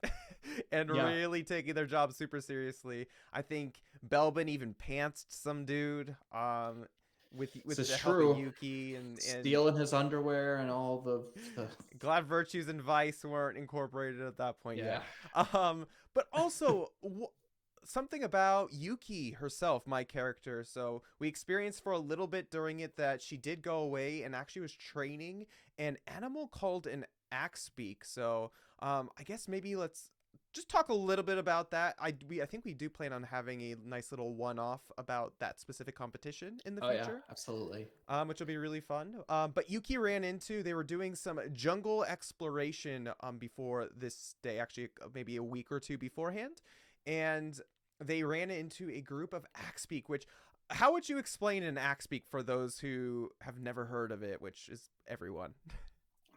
and Yeah. really taking their job super seriously. I think Belbin even pantsed some dude. This With is the help of true. Yuki and Stealing his underwear and all the glad virtues and vice weren't incorporated at that point yet. yeah. But also something about Yuki herself, my character. So we experienced for a little bit during it that she did go away and actually was training an animal called an Axebeak. So I guess maybe let's just talk a little bit about that. I think we do plan on having a nice little one off about that specific competition in the Oh yeah, future, absolutely. which will be really fun. But Yuki ran into, they were doing some jungle exploration before this day, actually maybe a week or two beforehand, and they ran into a group of Axebeak. Which, how would you explain an Axebeak for those who have never heard of it, which is everyone?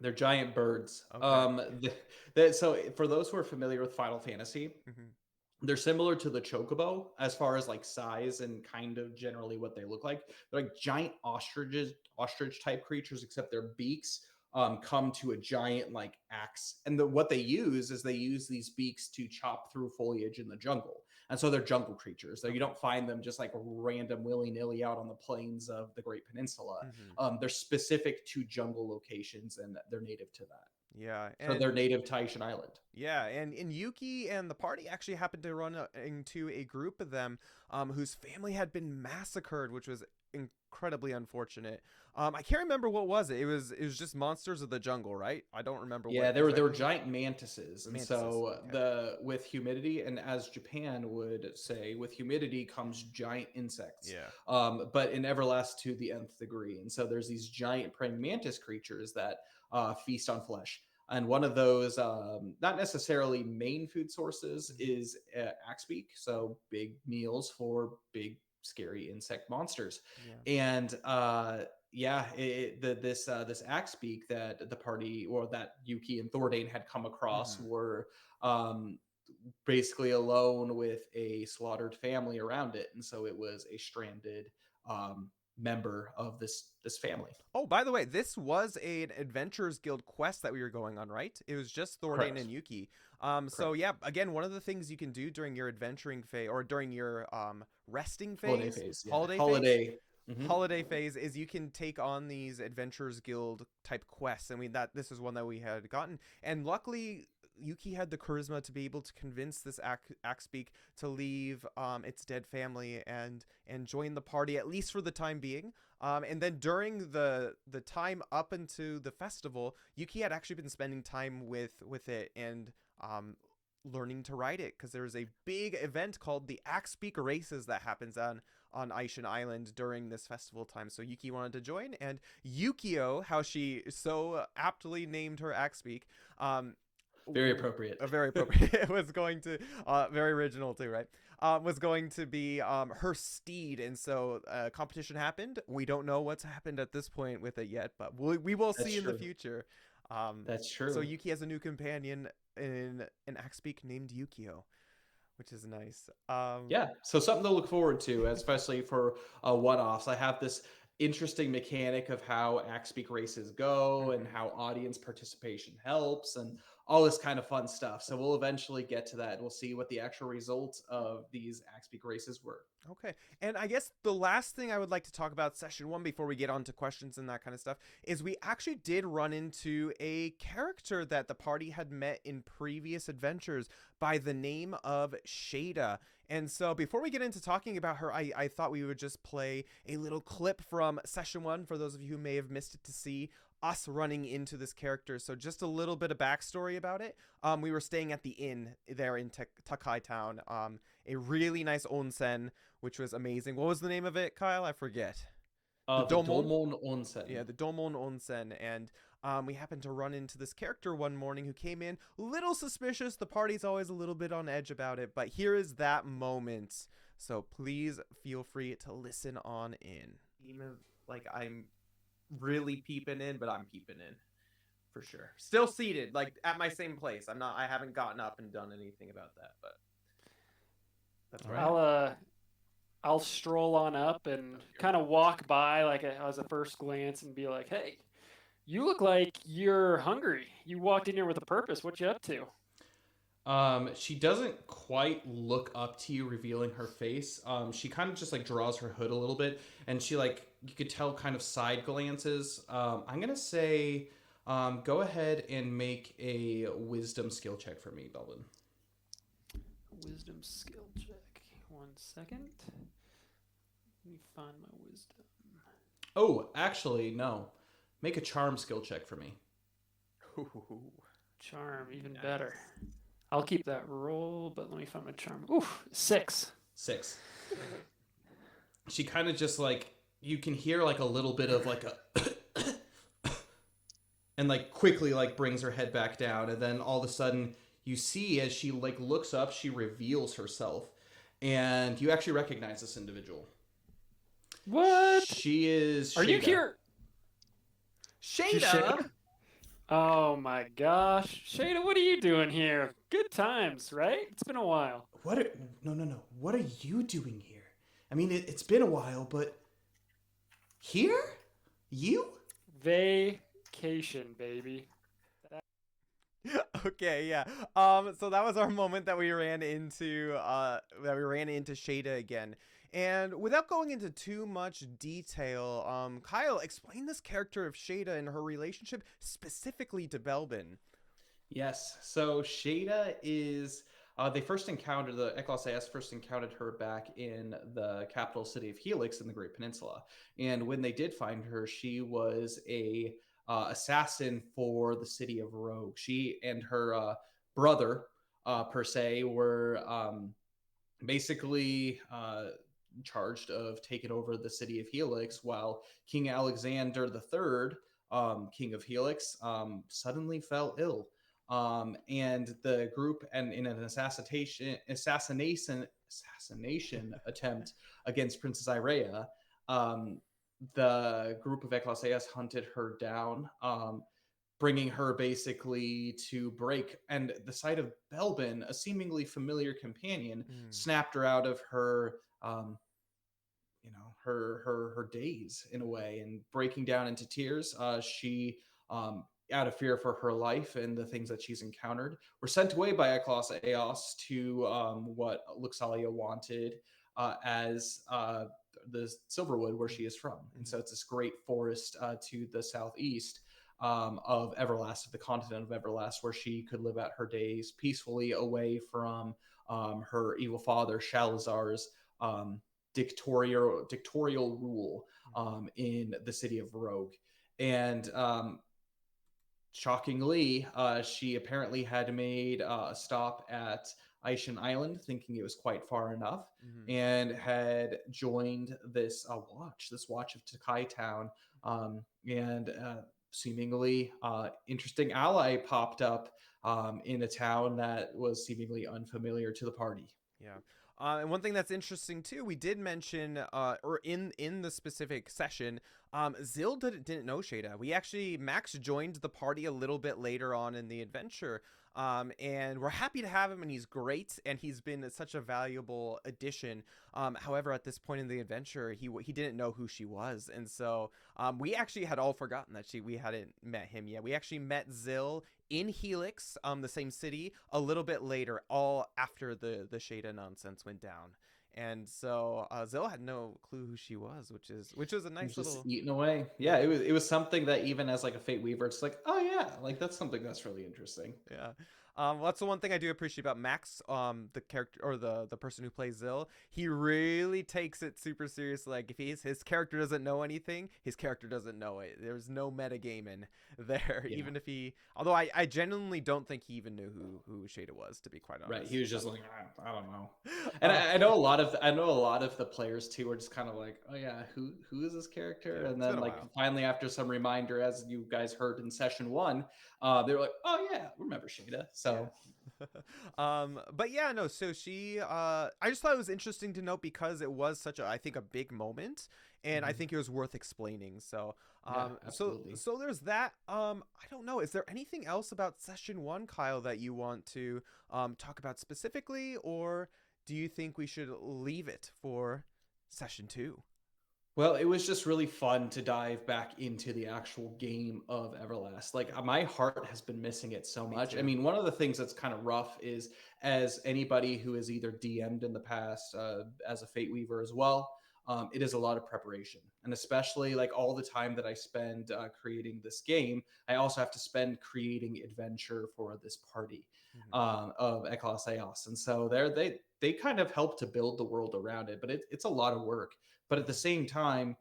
They're giant birds. Okay. So for those who are familiar with Final Fantasy, Mm-hmm. they're similar to the chocobo as far as like size and kind of generally what they look like. They're like giant ostrich type creatures, except their beaks come to a giant like axe. And what they use is they use these beaks to chop through foliage in the jungle. And so they're jungle creatures. So you Okay. don't find them just like random willy nilly out on the plains of the Great Peninsula. Mm-hmm. They're specific to jungle locations and they're native to that. Yeah, So they're and native to Taishan Island. yeah, and Yuki and the party actually happened to run into a group of them, whose family had been massacred, which was incredibly unfortunate. I can't remember what was it. It was just monsters of the jungle, right? I don't remember Yeah, what there were exactly. giant mantises, and Mantises. so Okay. the with humidity, and as Japan would say, with humidity comes giant insects. Yeah. But in Everlast to the nth degree, and so there's these giant praying mantis creatures that feast on flesh. And one of those, not necessarily main food sources, Mhm. is axe beak. So big meals for big scary insect monsters, Yeah. and yeah, this axe beak that the party or that Yuki and Thordane had come across Mhm. were um, basically alone with a slaughtered family around it, and so it was a stranded member of this family. Oh, by the way, this was an Adventurers Guild quest that we were going on, right? It was just Thordain Correct. and Yuki. So Correct. yeah, again, one of the things you can do during your adventuring phase or during your resting Holiday phase, phase. Yeah. holiday phase, Holiday. Hmm. holiday phase is you can take on these Adventurers Guild type quests. I mean that this is one that we had gotten, and luckily Yuki had the charisma to be able to convince this Axbeak to leave its dead family and join the party at least for the time being. And then during the time up into the festival, Yuki had actually been spending time with it and learning to ride it because there's a big event called the Axbeak Races that happens on Aisha Island during this festival time. So Yuki wanted to join, and Yukio, how she so aptly named her Axbeak, um, Very appropriate. very appropriate, was going to very original too, right? Was going to be her steed, and so competition happened. We don't know what's happened at this point with it yet, but we will That's see in the true. future. Um, That's so true. Yuki has a new companion in an Axbeak named Yukio, which is nice. Yeah, so something to look forward to, especially for one-offs. I have this interesting mechanic of how axe speak races go and Mhm. how audience participation helps and all this kind of fun stuff. So we'll eventually get to that and we'll see what the actual results of these axe speak races were. Okay. And I guess the last thing I would like to talk about session one before we get on to questions and that kind of stuff is we actually did run into a character that the party had met in previous adventures by the name of Shada. And so before we get into talking about her, I thought we would just play a little clip from session one for those of you who may have missed it to see us running into this character. So just a little bit of backstory about it. We were staying at the inn there in Takai Town. A really nice onsen, which was amazing. What was the name of it, Kyle? I forget. The The Domon? Dolmon Onsen. Yeah, the Domon Onsen. And we happened to run into this character one morning who came in little suspicious. The party's always a little bit on edge about it, but here is that moment. So please feel free to listen on in. Like I'm really peeping in, but I'm peeping in for sure. Still seated, like at my same place. I haven't gotten up and done anything about that, but that's All where I'm right. at. I'll stroll on up and kind of walk by like as a first glance and be like, "Hey, you look like you're hungry. You walked in here with a purpose. What you up to?" She doesn't quite look up to you, revealing her face. She kind of just like draws her hood a little bit, and she like you could tell kind of side glances. I'm gonna say, go ahead and make a wisdom skill check for me, Belvin. Wisdom skill check. 1 second. Let me find my wisdom. Oh, actually, no. Make a charm skill check for me. Ooh. Charm, even Nice. better. I'll keep that roll, but let me find my charm. Ooh, 6. 6. She kind of just like you can hear like a little bit of like a and like quickly like brings her head back down, and then all of a sudden you see as she like looks up, she reveals herself, and you actually recognize this individual. What? She is Are you Shada. here? Shada? Oh my gosh. Shada, what are you doing here? Good times, right? It's been a while. No. What are you doing here? I mean, it's been a while, but here? You? Vacation, baby. Okay, yeah. So that was our moment that we ran into Shada again. And without going into too much detail, Kyle, explain this character of Shada and her relationship specifically to Belbin. Yes. So Shada is They first encountered the Ecclesiastes first encountered her back in the capital city of Helix in the Great Peninsula. And when they did find her, she was a assassin for the city of Rogue. She and her brother, per se, were basically charged of taking over the city of Helix, while King Alexander III, King of Helix, suddenly fell ill. And the group, and in an assassination attempt against Princess Irea, the group of Ecclesiastes hunted her down, bringing her basically to break. And the sight of Belbin, a seemingly familiar companion, snapped her out of her, her daze in a way, and breaking down into tears. She, out of fear for her life and the things that she's encountered, were sent away by Eos to what Luxalia wanted, as the Silverwood, where she is from. And so it's this great forest to the southeast of Everlast, of the continent of Everlast, where she could live out her days peacefully away from her evil father Shalazar's dictatorial rule in the city of Rogue. And shockingly, she apparently had made a stop at Aisha Island, thinking it was quite far enough, and had joined this watch of Takai Town, and seemingly interesting ally popped up in a town that was seemingly unfamiliar to the party. Yeah. And one thing that's interesting too, we did mention, or in the specific session, Zill didn't know Shada. Max joined the party a little bit later on in the adventure, and we're happy to have him, and he's great, and he's been such a valuable addition. However, at this point in the adventure, he didn't know who she was, and so we actually had all forgotten that we hadn't met him yet. We actually met Zill in Helix, the same city, a little bit later, all after the Shada nonsense went down. And so Zill had no clue who she was, which was a nice little eaten away. Yeah, it was something that even as like a Fate Weaver, it's like, oh yeah, like that's something that's really interesting. Yeah. Well, that's the one thing I do appreciate about Max, the character, or the person who plays Zill. He really takes it super serious. Like, if his character doesn't know anything, his character doesn't know it. There's no metagaming there. Yeah. Even if although I genuinely don't think he even knew who Shada was, to be quite honest. Right. He was just like, I don't know. And I know a lot of the players too are just kind of like, oh yeah, who is this character? Yeah, and then like finally, after some reminder, as you guys heard in session 1, they were like, oh yeah, remember Shada. So yeah. But yeah, no, so she I just thought it was interesting to note, because it was such a, I think, a big moment, and I think it was worth explaining. So so there's that. I don't know, is there anything else about session 1, Kyle, that you want to talk about specifically, or do you think we should leave it for session 2? Well, it was just really fun to dive back into the actual game of Everlast. Like, my heart has been missing it so much. I mean, one of the things that's kind of rough is, as anybody who has either DM'd in the past, as a Fate Weaver as well, it is a lot of preparation. And especially like all the time that I spend creating this game, I also have to spend creating adventure for this party of Ecclesiastes. And so they kind of help to build the world around it, but it's a lot of work. But at the same time,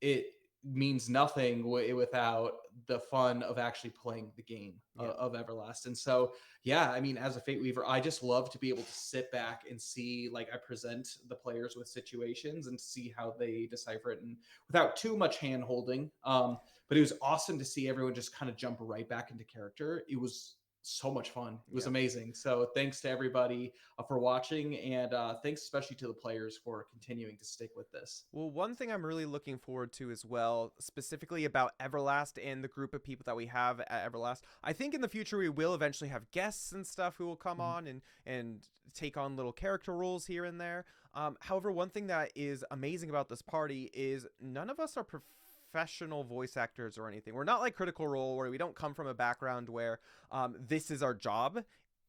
it means nothing without the fun of actually playing the game of Everlast. And so, yeah, I mean, as a Fate Weaver, I just love to be able to sit back and see, like, I present the players with situations and see how they decipher it, and without too much hand holding. But it was awesome to see everyone just kind of jump right back into character. It was so much fun. It was amazing. So thanks to everybody for watching, and thanks especially to the players for continuing to stick with this. Well, one thing I'm really looking forward to as well, specifically about Everlast and the group of people that we have at Everlast, I think in the future we will eventually have guests and stuff who will come on and take on little character roles here and there. However, one thing that is amazing about this party is none of us are professional voice actors or anything. We're not like Critical Role, where we don't come from a background where this is our job.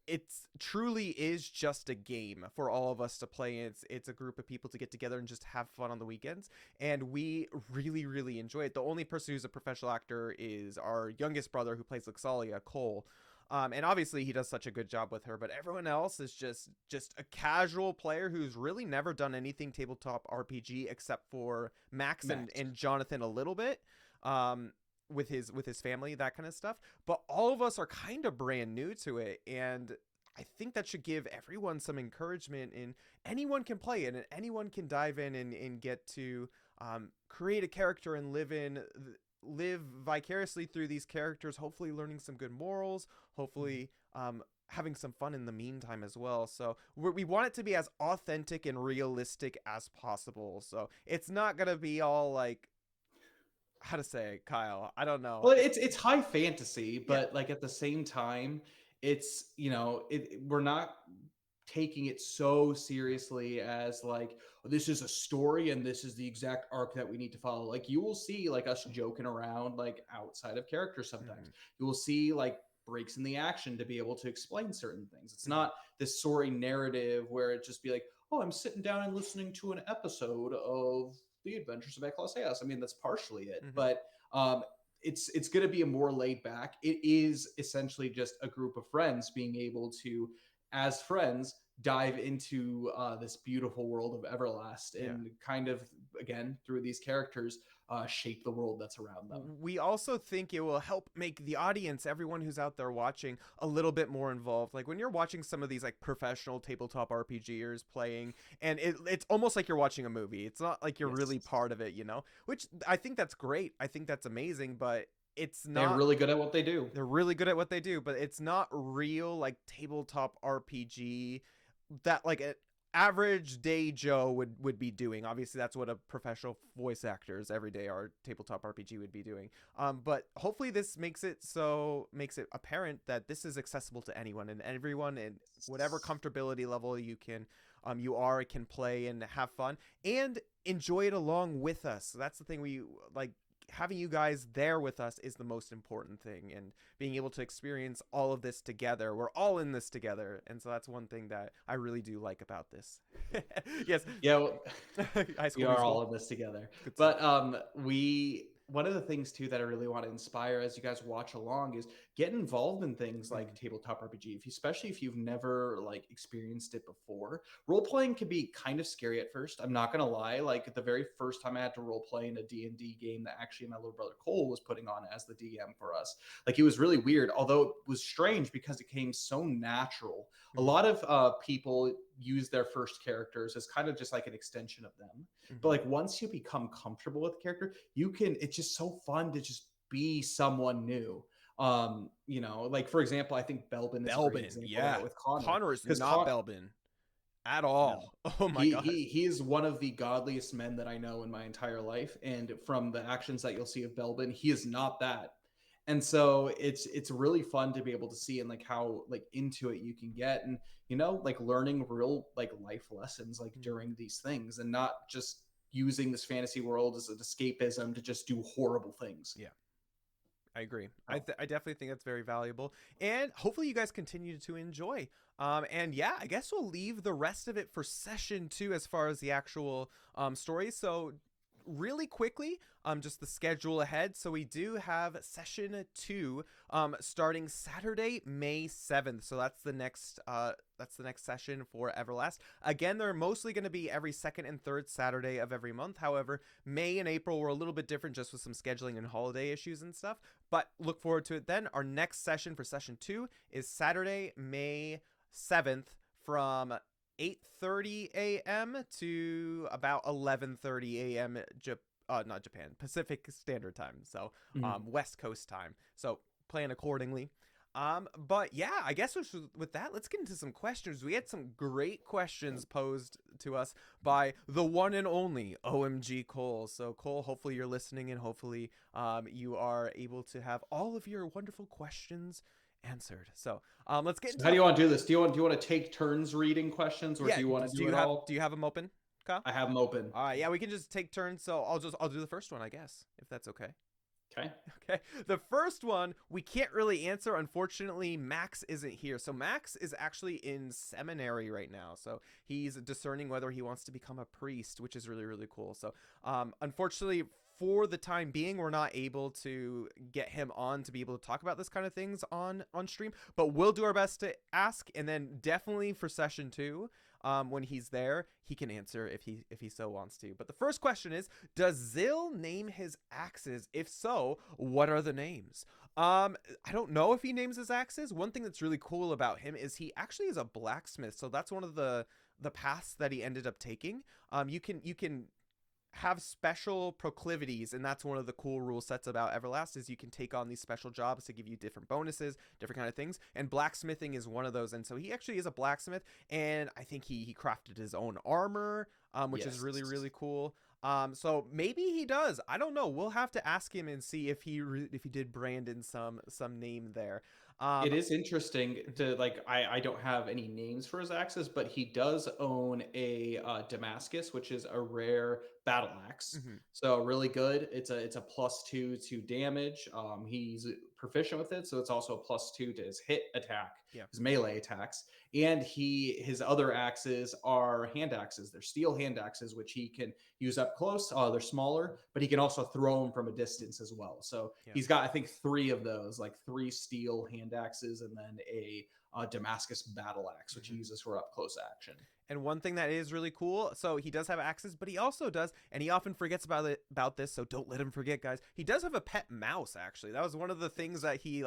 It truly is just a game for all of us to play. It's a group of people to get together and just have fun on the weekends, and we really, really enjoy it. The only person who's a professional actor is our youngest brother, who plays Luxalia, Cole. And obviously he does such a good job with her, but everyone else is just a casual player who's really never done anything tabletop RPG except for Max. And Jonathan a little bit. With his family, that kind of stuff. But all of us are kind of brand new to it, and I think that should give everyone some encouragement in anyone can play it and anyone can dive in and get to create a character and live vicariously through these characters, hopefully learning some good morals, hopefully having some fun in the meantime as well. So we want it to be as authentic and realistic as possible. So it's not going to be all like, how to say it, Kyle? I don't know. Well, it's high fantasy, but like at the same time, it's, you know, we're not taking it so seriously as like, oh, this is a story and this is the exact arc that we need to follow. Like you will see like us joking around like outside of character sometimes. You will see like breaks in the action to be able to explain certain things. It's not this story narrative where it just be like, oh, I'm sitting down and listening to an episode of The Adventures of Ecclesiastes. I mean, that's partially it, but it's going to be a more laid back. It is essentially just a group of friends being able to, as friends, dive into this beautiful world of Everlast and kind of, again, through these characters, shape the world that's around them. We also think it will help make the audience, everyone who's out there watching, a little bit more involved. Like when you're watching some of these like professional tabletop RPGers playing, and it's almost like you're watching a movie. It's not like you're really part of it, you know, which I think that's great. I think that's amazing, but it's not. They're really good at what they do. They're really good at what they do, but it's not real like tabletop RPG that like an average day Joe would be doing. Obviously that's what a professional voice actors everyday our tabletop RPG would be doing. But hopefully this makes it apparent that this is accessible to anyone and everyone, and whatever comfortability level you can play and have fun and enjoy it along with us. So that's the thing, we like having you guys there with us is the most important thing, and being able to experience all of this together. We're all in this together, and so that's one thing that I really do like about this. Yes. Yeah, well, we are all in this together. But one of the things too that I really want to inspire as you guys watch along is get involved in things like tabletop RPG, especially if you've never like experienced it before. Role playing can be kind of scary at first. I'm not gonna lie. Like the very first time I had to role play in a D&D game that actually my little brother Cole was putting on as the DM for us, like it was really weird. Although it was strange because it came so natural. A lot of people use their first characters as kind of just like an extension of them. But like once you become comfortable with the character, it's just so fun to just be someone new. You know, like for example, I think Belbin is a great example of that with Connor. Connor is not Belbin at all. No. Oh my god. He is one of the godliest men that I know in my entire life. And from the actions that you'll see of Belbin, he is not that. And so it's really fun to be able to see and like how like into it you can get, and you know, like learning real like life lessons like during these things, and not just using this fantasy world as an escapism to just do horrible things. Yeah, I agree. I definitely think that's very valuable, and hopefully you guys continue to enjoy. And yeah, I guess we'll leave the rest of it for session 2 as far as the actual story. So really quickly, just the schedule ahead. So we do have session 2 starting Saturday, May 7th. So that's the next session for Everlast. Again, they're mostly going to be every second and third Saturday of every month. However, May and April were a little bit different just with some scheduling and holiday issues and stuff. But look forward to it then. Our next session for session 2 is Saturday, May 7th from 8:30 a.m. to about 11:30 a.m. Not Japan, Pacific Standard Time. So West Coast time. So plan accordingly. But yeah, I guess with that, let's get into some questions. We had some great questions posed to us by the one and only OMG Cole. So Cole, hopefully you're listening, and hopefully you are able to have all of your wonderful questions answered. So let's get into how do you want to do this? Do you want to take turns reading questions, or do you want to do it all? Do you have them open, Kyle? I have them open. All right, yeah, we can just take turns. So I'll do the first one, I guess, if that's okay. Okay. The first one we can't really answer. Unfortunately, Max isn't here. So Max is actually in seminary right now. So he's discerning whether he wants to become a priest, which is really, really cool. So unfortunately for the time being, we're not able to get him on to be able to talk about this kind of things on stream, but we'll do our best to ask, and then definitely for session 2, when he's there, he can answer if he so wants to. But the first question is, does Zill name his axes? If so, what are the names? I don't know if he names his axes. One thing that's really cool about him is he actually is a blacksmith, so that's one of the paths that he ended up taking. You can have special proclivities, and that's one of the cool rule sets about Everlast, is you can take on these special jobs to give you different bonuses, different kind of things, and blacksmithing is one of those. And so he actually is a blacksmith, and I think he crafted his own armor, which is really, really cool. So maybe he does. I don't know. We'll have to ask him and see if he did Brandon some name there. It is interesting to I don't have any names for his axes, but he does own a Damascus, which is a rare battle axe. Mhm. So really good. It's a +2 to damage. He's proficient with it, so it's also a +2 to his hit attack, his melee attacks. And his other axes are hand axes. They're steel hand axes, which he can use up close. They're smaller, but he can also throw them from a distance as well. So he's got, I think, 3 of those, like 3 steel hand axes, and then a Damascus battle axe, which he uses for up close action. And one thing that is really cool, so he does have axes, but he also does, and he often forgets about this, so don't let him forget, guys. He does have a pet mouse, actually. That was one of the things that he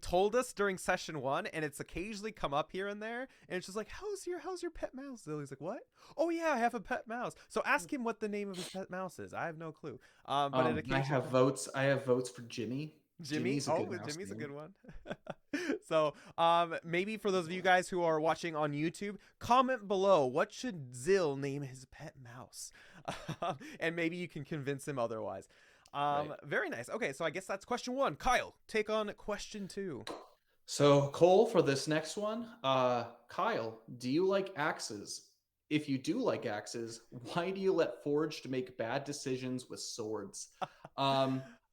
told us during session 1, and it's occasionally come up here and there, and it's just like, how's your pet mouse? Lily's like, what? Oh yeah, I have a pet mouse. So ask him what the name of his pet mouse is. I have no clue. But it occasionally... I have votes for Jimmy. Jimmy's a good one. So maybe for those of you guys who are watching on YouTube, comment below, what should Zill name his pet mouse? And maybe you can convince him otherwise. Very nice. Okay, so I guess that's question 1. Kyle, take on question 2. So Cole, for this next one, Kyle, do you like axes? If you do like axes, why do you let Forged make bad decisions with swords?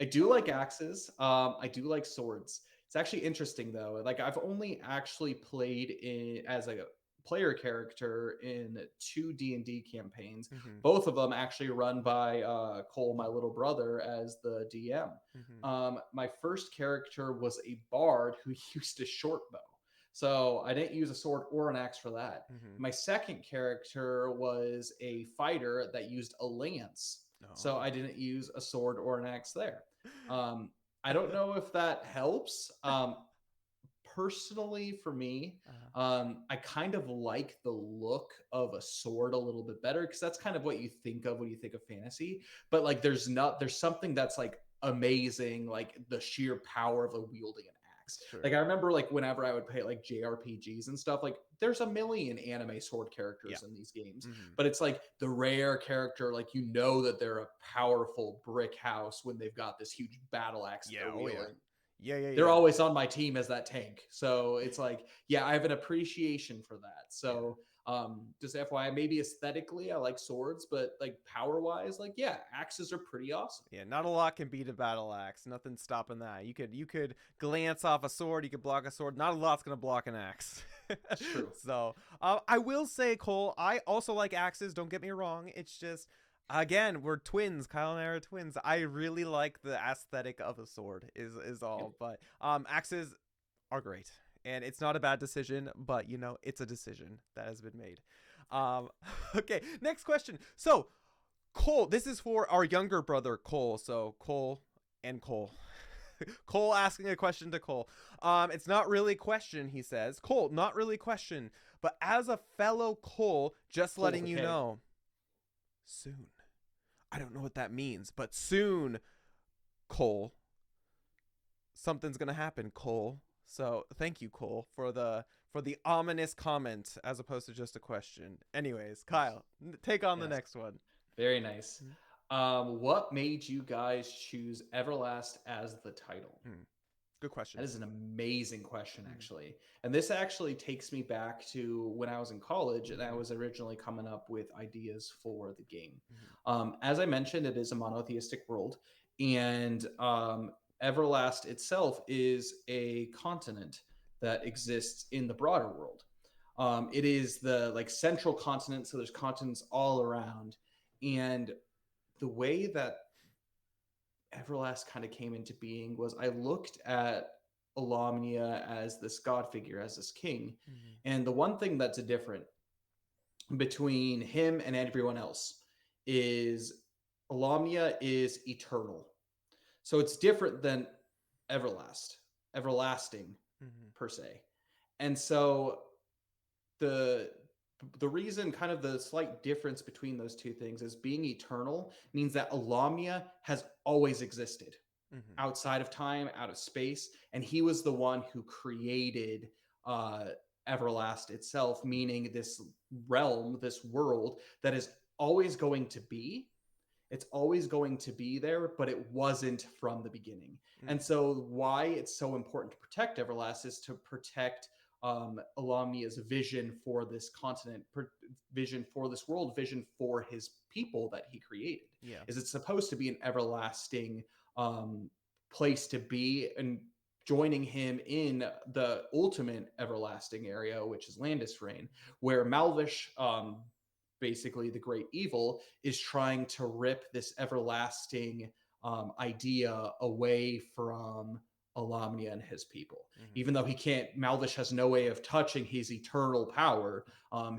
I do like axes. I do like swords. It's actually interesting though. Like, I've only actually played as a player character in 2 D&D campaigns. Mm-hmm. Both of them actually run by Cole, my little brother, as the DM. Mm-hmm. My first character was a bard who used a short bow. So I didn't use a sword or an axe for that. Mm-hmm. My second character was a fighter that used a lance. So I didn't use a sword or an axe there. I don't know if that helps. Personally, for me, I kind of like the look of a sword a little bit better, because that's kind of what you think of when you think of fantasy. But like, there's something that's like amazing, like the sheer power of wielding an axe. Sure. Like, I remember like whenever I would play like JRPGs and stuff, like there's a million anime sword characters in these games, but it's like the rare character, like, you know that they're a powerful brick house when they've got this huge battle axe they're wielding. They're always on my team as that tank. So it's like, I have an appreciation for that. So just FYI, maybe aesthetically I like swords, but like power wise, like, axes are pretty awesome. Yeah, not a lot can beat a battle axe. Nothing's stopping that. You could glance off a sword, you could block a sword. Not a lot's gonna block an axe. That's true. So I will say, Cole, I also like axes. Don't get me wrong. It's just, again, we're twins. Kyle and I are twins. I really like the aesthetic of a sword is all. But axes are great, and it's not a bad decision, but it's a decision that has been made. Okay, next question. So Cole, this is for our younger brother Cole. So Cole and Cole. Cole asking a question to Cole. It's not really a question, he says. Cole, not really a question, but as a fellow Cole, just letting you know. Soon. I don't know what that means, but soon, Cole. Something's gonna happen, Cole. So thank you, Cole, for the ominous comment as opposed to just a question. Anyways, Kyle, take on the next one. Very nice. What made you guys choose Everlast as the title? Good question. That is an amazing question, actually. And this actually takes me back to when I was in college, and I was originally coming up with ideas for the game. As I mentioned, it is a monotheistic world, and Everlast itself is a continent that exists in the broader world. It is the central continent, so there's continents all around. And the way that Everlast kind of came into being was I looked at Alamnia as this god figure, as this king. Mhm. And the one thing that's different between him and everyone else is Alamnia is eternal. So it's different than everlasting Mhm. per se. And so the the reason, kind of the slight difference between those two things, is being eternal means that Alamnia has always existed Mhm. outside of time, out of space, and he was the one who created uh, Everlast itself, meaning this realm, this world that is always going to be. It's always going to be there, but it wasn't from the beginning. And Mhm. so, why it's so important to protect Everlast is to protect Alamia's vision for this continent, vision for this world, vision for his people that he created. Yeah. Is it's supposed to be an everlasting um, place to be, and joining him in the ultimate everlasting area, which is Landis Reign, where Malvish, basically the great evil, is trying to rip this everlasting idea away from Alamnia and his people. Mhm. Even though he can't, Malvish has no way of touching his eternal power.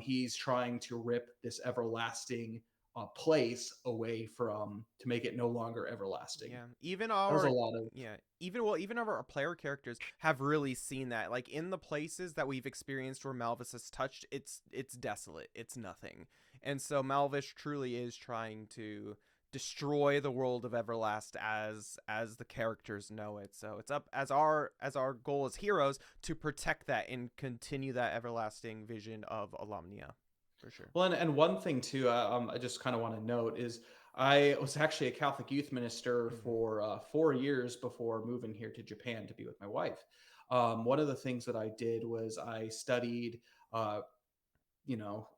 He's trying to rip this everlasting place away from, to make it no longer everlasting. Yeah. Even That was a our lot of. yeah, even our player characters have really seen that. Like in the places that we've experienced where Malvis has touched, it's desolate. It's nothing. And so Malvish truly is trying to destroy the world of Everlast as the characters know it. So it's up as our goal as heroes to protect that and continue that everlasting vision of Alamnia. For sure. Well, and one thing too, I just kind of want to note is I was actually a Catholic youth minister Mhm. for 4 years before moving here to Japan to be with my wife. One of the things that I did was I studied uh,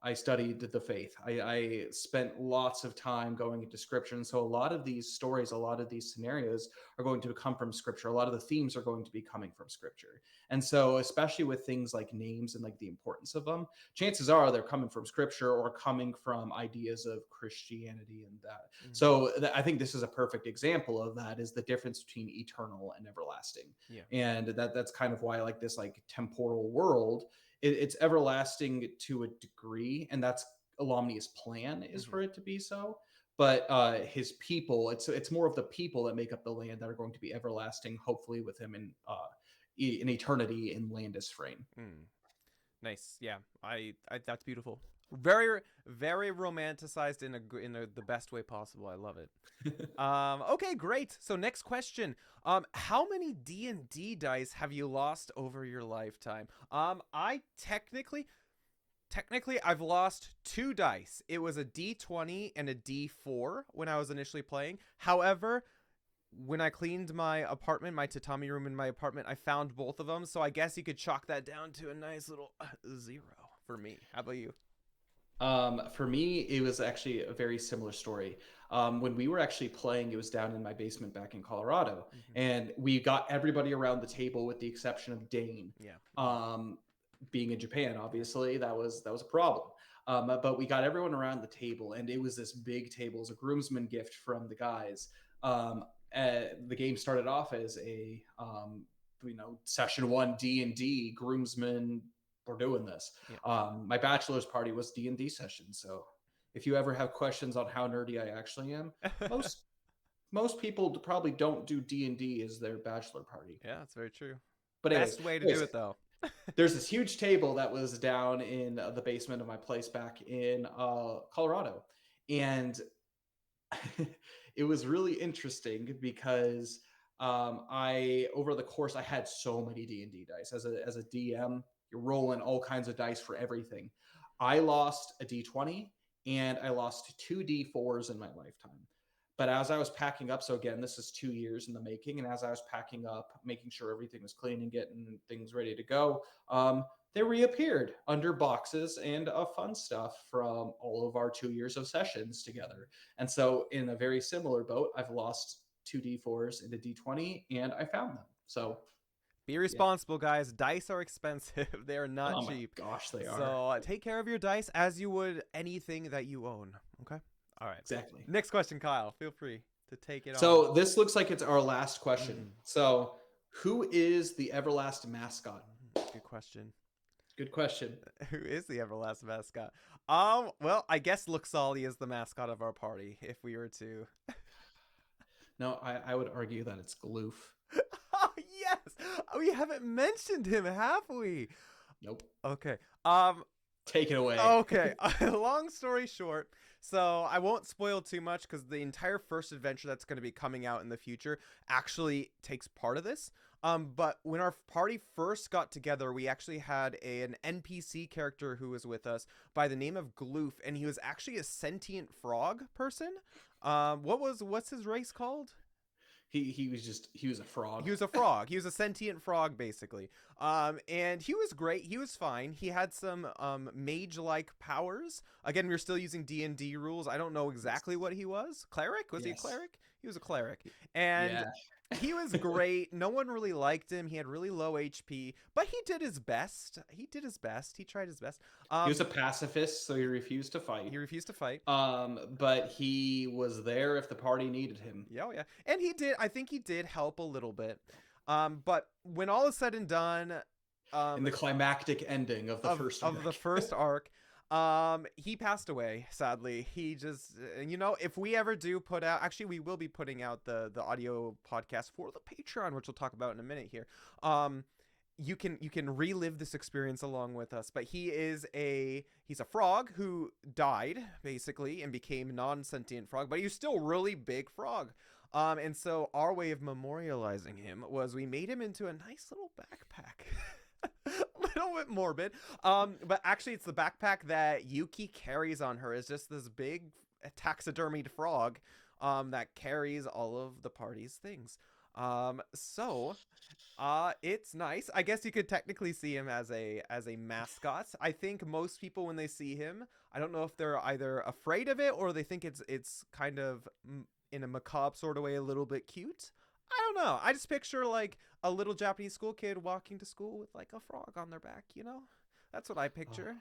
I studied the faith. I spent lots of time going into scripture. And so a lot of these stories, a lot of these scenarios are going to come from scripture. A lot of the themes are going to be coming from scripture. And so, especially with things like names and like the importance of them, chances are they're coming from scripture or coming from ideas of Christianity and that. Mhm. So I think this is a perfect example of that, is the difference between eternal and everlasting. Yeah. And that's kind of why I like this like temporal world. It's everlasting to a degree, and that's Alamni's plan, is Mhm. for it to be so. But his people, it's more of the people that make up the land that are going to be everlasting, hopefully with him in eternity in Landis Frame. Mm. Nice. Yeah. I that's beautiful. Very very romanticized in the best way possible. I love it. Okay, great. So next question. How many D&D dice have you lost over your lifetime? I technically I've lost 2 dice. It was a D20 and a D4 when I was initially playing. However, when I cleaned my apartment, my tatami room in my apartment, I found both of them. So I guess you could chalk that down to a nice little 0 for me. How about you? For me, it was actually a very similar story. When we were actually playing, it was down in my basement back in Colorado, Mm-hmm. and we got everybody around the table with the exception of Dane. Yeah. Um, Being in Japan, obviously, that was a problem. But we got everyone around the table, and it was this big table. It was a groomsman gift from the guys. The game started off as a session one D&D groomsman. We're doing this. Yeah. My bachelor's party was D&D session. So if you ever have questions on how nerdy I actually am, most most people probably don't do D&D as their bachelor party. Yeah, that's very true. But Best way to do it though. there's this huge table that was down in the basement of my place back in Colorado, and it was really interesting because I over the course I had so many D&D dice as a DM. You're rolling all kinds of dice for everything. I lost a D20 and I lost 2 D4s in my lifetime. But as I was packing up, so again, this is 2 years in the making, and as I was packing up, making sure everything was clean and getting things ready to go, they reappeared under boxes and fun stuff from all of our 2 years of sessions together. And so, in a very similar boat, I've lost 2 D4s and a D20, and I found them. So, Be yeah. responsible, guys. Dice are expensive. They are not Oh my cheap. gosh, they are. So take care of your dice as you would anything that you own. Okay? All right. Exactly. Next question, Kyle. Feel free to take it on. So this looks like it's our last question. Mhm. So who is the Everlast Mascot? Good question. Good question. Who is the Everlast Mascot? Well, I guess Luxali is the mascot of our party, if we were to. No, I would argue that it's Gloof. Oh, yes! We haven't mentioned him, have we? Nope. Okay. Take it away. Okay. Long story short, so I won't spoil too much because the entire first adventure that's going to be coming out in the future actually takes part of this. But when our party first got together, we actually had an NPC character who was with us by the name of Gloof, and he was actually a sentient frog person. What's his race called? He was a frog. He was a frog. He was a sentient frog, basically. And he was great. He was fine. He had some mage-like powers. Again, we're still using D&D rules. I don't know exactly what he was. Cleric? Was he a cleric? He was a cleric. And he was great. No one really liked him. He had really low HP, but he did his best. He tried his best. He was a pacifist, so he refused to fight. But he was there if the party needed him. Yeah, yeah. And I think he did help a little bit. But when all is said and done, in the climactic ending of the first arc, he passed away, sadly. He just, if we ever do put out, actually, we will be putting out the audio podcast for the Patreon, which we'll talk about in a minute here. You can relive this experience along with us, but he's a frog who died basically and became non-sentient frog, but he's still really big frog. And so our way of memorializing him was we made him into a nice little backpack. A little bit morbid. But actually it's the backpack that Yuki carries on her. Is just this big taxidermied frog that carries all of the party's things. It's nice. I guess you could technically see him as a mascot. I think most people when they see him, I don't know if they're either afraid of it or they think it's kind of in a macabre sort of way a little bit cute. I don't know. I just picture like a little Japanese school kid walking to school with like a frog on their back, That's what I picture.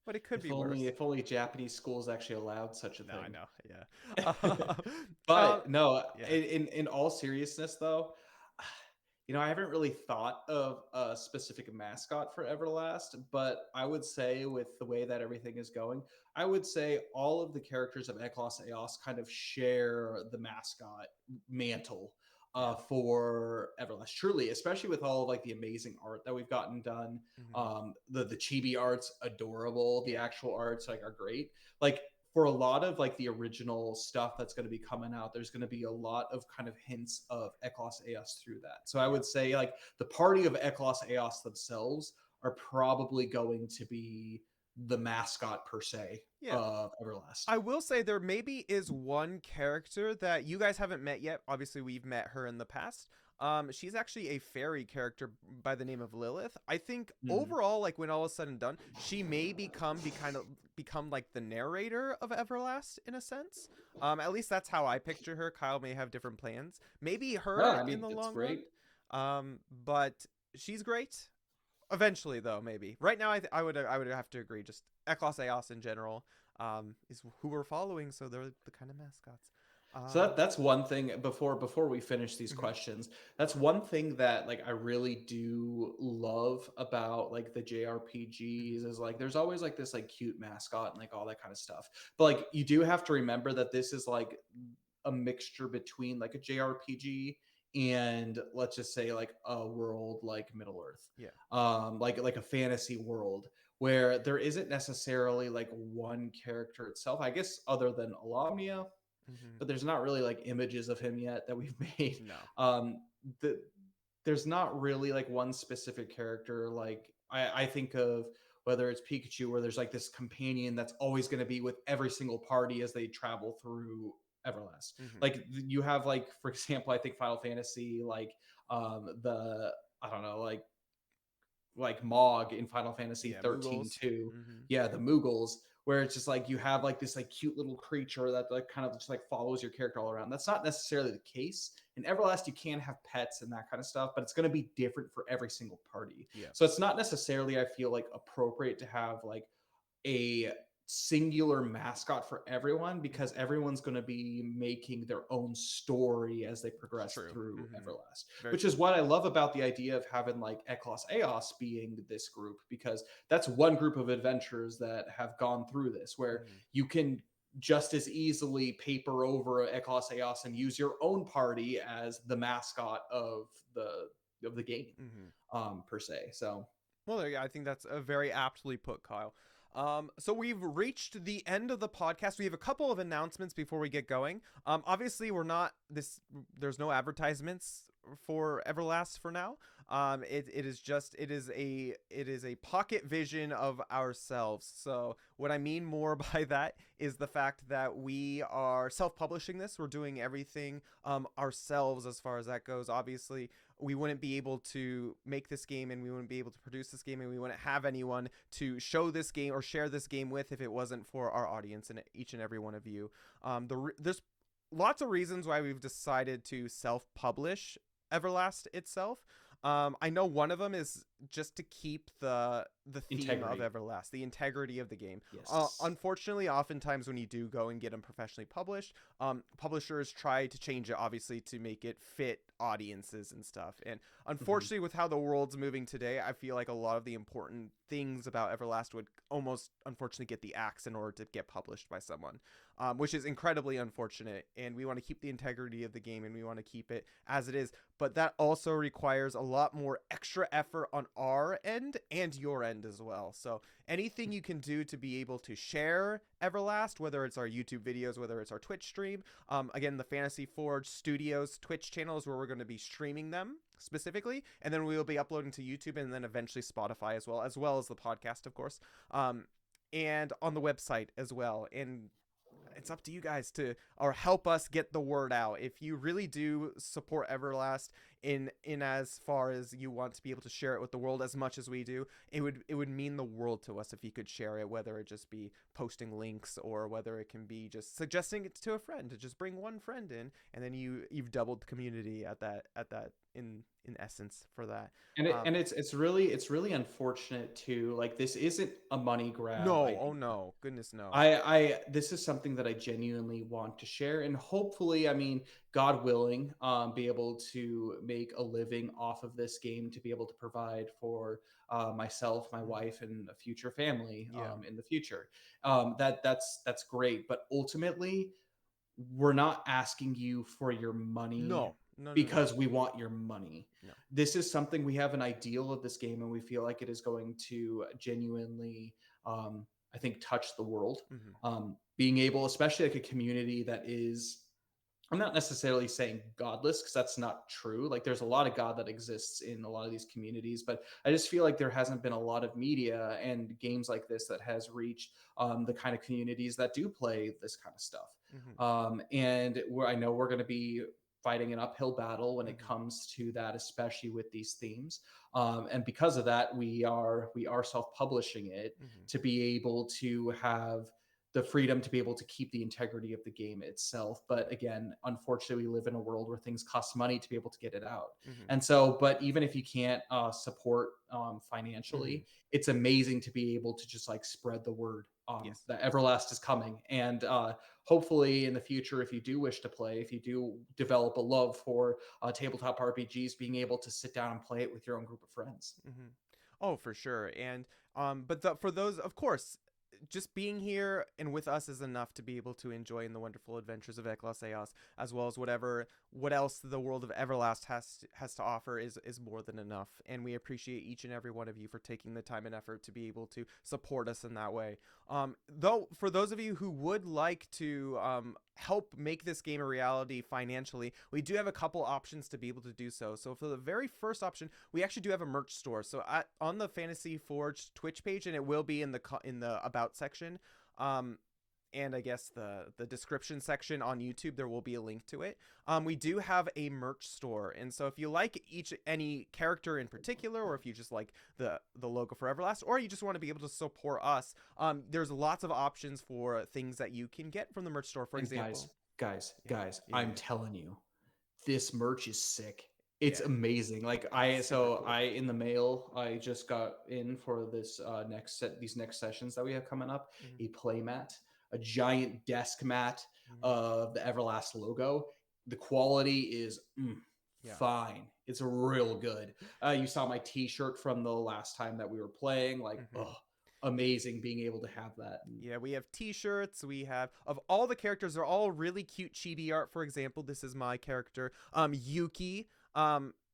But it could be worse. If only Japanese schools actually allowed such a thing. No, I know. Yeah. But no, yeah. In all seriousness though, I haven't really thought of a specific mascot for Everlast, but I would say with the way that everything is going, I would say all of the characters of Eklos Eos kind of share the mascot mantle for Everlast. Truly, especially with all of like the amazing art that we've gotten done. Mm-hmm. The chibi art's adorable. The actual arts are great. Like for a lot of like the original stuff that's going to be coming out, there's going to be a lot of kind of hints of Eklos Eos through that. So I would say like the party of Eklos Eos themselves are probably going to be the mascot per se of Everlast. I will say there maybe is one character that you guys haven't met yet. Obviously, we've met her in the past. She's actually a fairy character by the name of Lilith. I think overall, like when all is said and done, she may become like the narrator of Everlast in a sense. At least that's how I picture her. Kyle may have different plans. Maybe her in the long run. But she's great. Eventually, though, maybe. Right now, I would have to agree. Just Eklos Eos in general is who we're following, so they're the kind of mascots. So that's one thing before we finish these questions. That's one thing that like I really do love about like the JRPGs is like there's always like this like cute mascot and like all that kind of stuff. But like you do have to remember that this is like a mixture between like a JRPG and let's just say like a world like Middle Earth. Like a fantasy world where there isn't necessarily like one character itself, I guess, other than Alamnia. But there's not really like images of him yet that we've made. No. There's not really like one specific character. Like I think of whether it's Pikachu, where there's like this companion that's always going to be with every single party as they travel through Everlast. Like you have like, for example, I think Final Fantasy, like I don't know, like Mog in Final Fantasy 13 too. Yeah, the Moogles, where it's just like you have like this like cute little creature that like kind of just like follows your character all around. That's not necessarily the case. In Everlast, you can have pets and that kind of stuff, but it's going to be different for every single party. So it's not necessarily, I feel like, appropriate to have like a singular mascot for everyone, because everyone's going to be making their own story as they progress True. through Everlast, Very which true. is what I love about the idea of having like Eklos Eos being this group, because that's one group of adventurers that have gone through this, where you can just as easily paper over Eklos Eos and use your own party as the mascot of the game, per se. So well, there you go. I think that's a very aptly put, Kyle. So we've reached the end of the podcast. We have a couple of announcements before we get going. Obviously, we're not this. There's no advertisements for Everlast for now. It is a pocket vision of ourselves. So what I mean more by that is the fact that we are self-publishing this. We're doing everything ourselves as far as that goes. Obviously, we wouldn't be able to make this game, and we wouldn't be able to produce this game, and we wouldn't have anyone to show this game or share this game with if it wasn't for our audience and each and every one of you. There's lots of reasons why we've decided to self-publish Everlast itself. I know one of them is just to keep the theme integrity of Everlast, the integrity of the game. Yes. Unfortunately, oftentimes when you do go and get them professionally published, publishers try to change it, obviously, to make it fit audiences and stuff. And unfortunately, with how the world's moving today, I feel like a lot of the important things about Everlast would almost, unfortunately, get the axe in order to get published by someone, which is incredibly unfortunate. And we want to keep the integrity of the game, and we want to keep it as it is. But that also requires a lot more extra effort on our end and your end as well. So anything you can do to be able to share Everlast, whether it's our YouTube videos, whether it's our Twitch stream, again, the Fantasy Forge Studios Twitch channel is where we're going to be streaming them specifically, and then we will be uploading to YouTube and then eventually Spotify as well as the podcast, of course, and on the website as well. And it's up to you guys to or help us get the word out. If you really do support Everlast in as far as you want to be able to share it with the world as much as we do, it would mean the world to us if you could share it, whether it just be posting links or whether it can be just suggesting it to a friend, to just bring one friend in, and then you've doubled the community at that in essence for that. And it's really unfortunate too. Like, this isn't a money grab. Oh no, goodness no. I this is something that I genuinely want to share, and hopefully, I mean, God willing, be able to make a living off of this game, to be able to provide for myself, my wife, and a future family in the future. That's great, but ultimately, we're not asking you for your money. No. Because we want your money. No. This is something, we have an ideal of this game, and we feel like it is going to genuinely, I think, touch the world. Being able, especially like a community that is, I'm not necessarily saying godless, because that's not true. Like, there's a lot of God that exists in a lot of these communities, but I just feel like there hasn't been a lot of media and games like this that has reached the kind of communities that do play this kind of stuff. And I know we're going to be fighting an uphill battle when it comes to that, especially with these themes. And because of that, we are self-publishing it to be able to have the freedom to be able to keep the integrity of the game itself. But again, unfortunately, we live in a world where things cost money to be able to get it out. And so, but even if you can't support financially, it's amazing to be able to just like spread the word that Everlast is coming. And hopefully in the future, if you do wish to play, if you do develop a love for tabletop RPGs, being able to sit down and play it with your own group of friends. Oh, for sure. And but for those, of course, just being here and with us is enough to be able to enjoy in the wonderful adventures of Eklos Eos, as well as what else the world of Everlast has to offer is more than enough. And we appreciate each and every one of you for taking the time and effort to be able to support us in that way. Though, for those of you who would like to help make this game a reality financially, we do have a couple options to be able to do so. So for the very first option, we actually do have a merch store. So on the Fantasy Forge Twitch page, and it will be in the about section, and I guess the description section on YouTube, there will be a link to it. We do have a merch store, and so if you like any character in particular, or if you just like the logo for Everlast, or you just want to be able to support us, there's lots of options for things that you can get from the merch store. For example, guys, I'm telling you, this merch is sick. It's Yeah. amazing. Like Super cool. I in the mail, I just got in for this these next sessions that we have coming up, Mhm. a play mat, a giant desk mat Mhm. of the Everlast logo. The quality is Yeah. fine. It's real good. You saw my T-shirt from the last time that we were playing. Like, Mhm. amazing being able to have that. Yeah, we have t-shirts, we have of all the characters, they're all really cute chibi art. For example, this is my character, Yuki.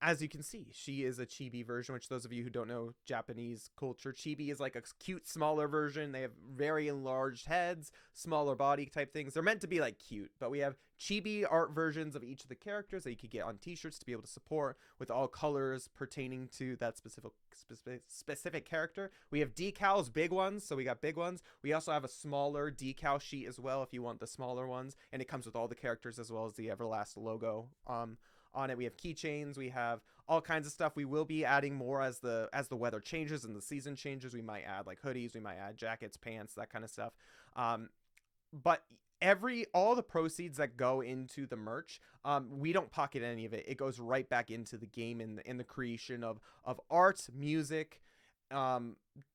As you can see, she is a chibi version, which those of you who don't know Japanese culture, chibi is like a cute, smaller version. They have very enlarged heads, smaller body type things. They're meant to be like cute, but we have chibi art versions of each of the characters that you could get on t-shirts to be able to support with all colors pertaining to that specific character. We have decals, big ones, so we got big ones. We also have a smaller decal sheet as well if you want the smaller ones, and it comes with all the characters as well as the Everlast logo on it. We have keychains, we have all kinds of stuff. We will be adding more as the weather changes and the season changes. We might add like hoodies, we might add jackets, pants, that kind of stuff. But all the proceeds that go into the merch, we don't pocket any of it. It goes right back into the game in the creation of art, music,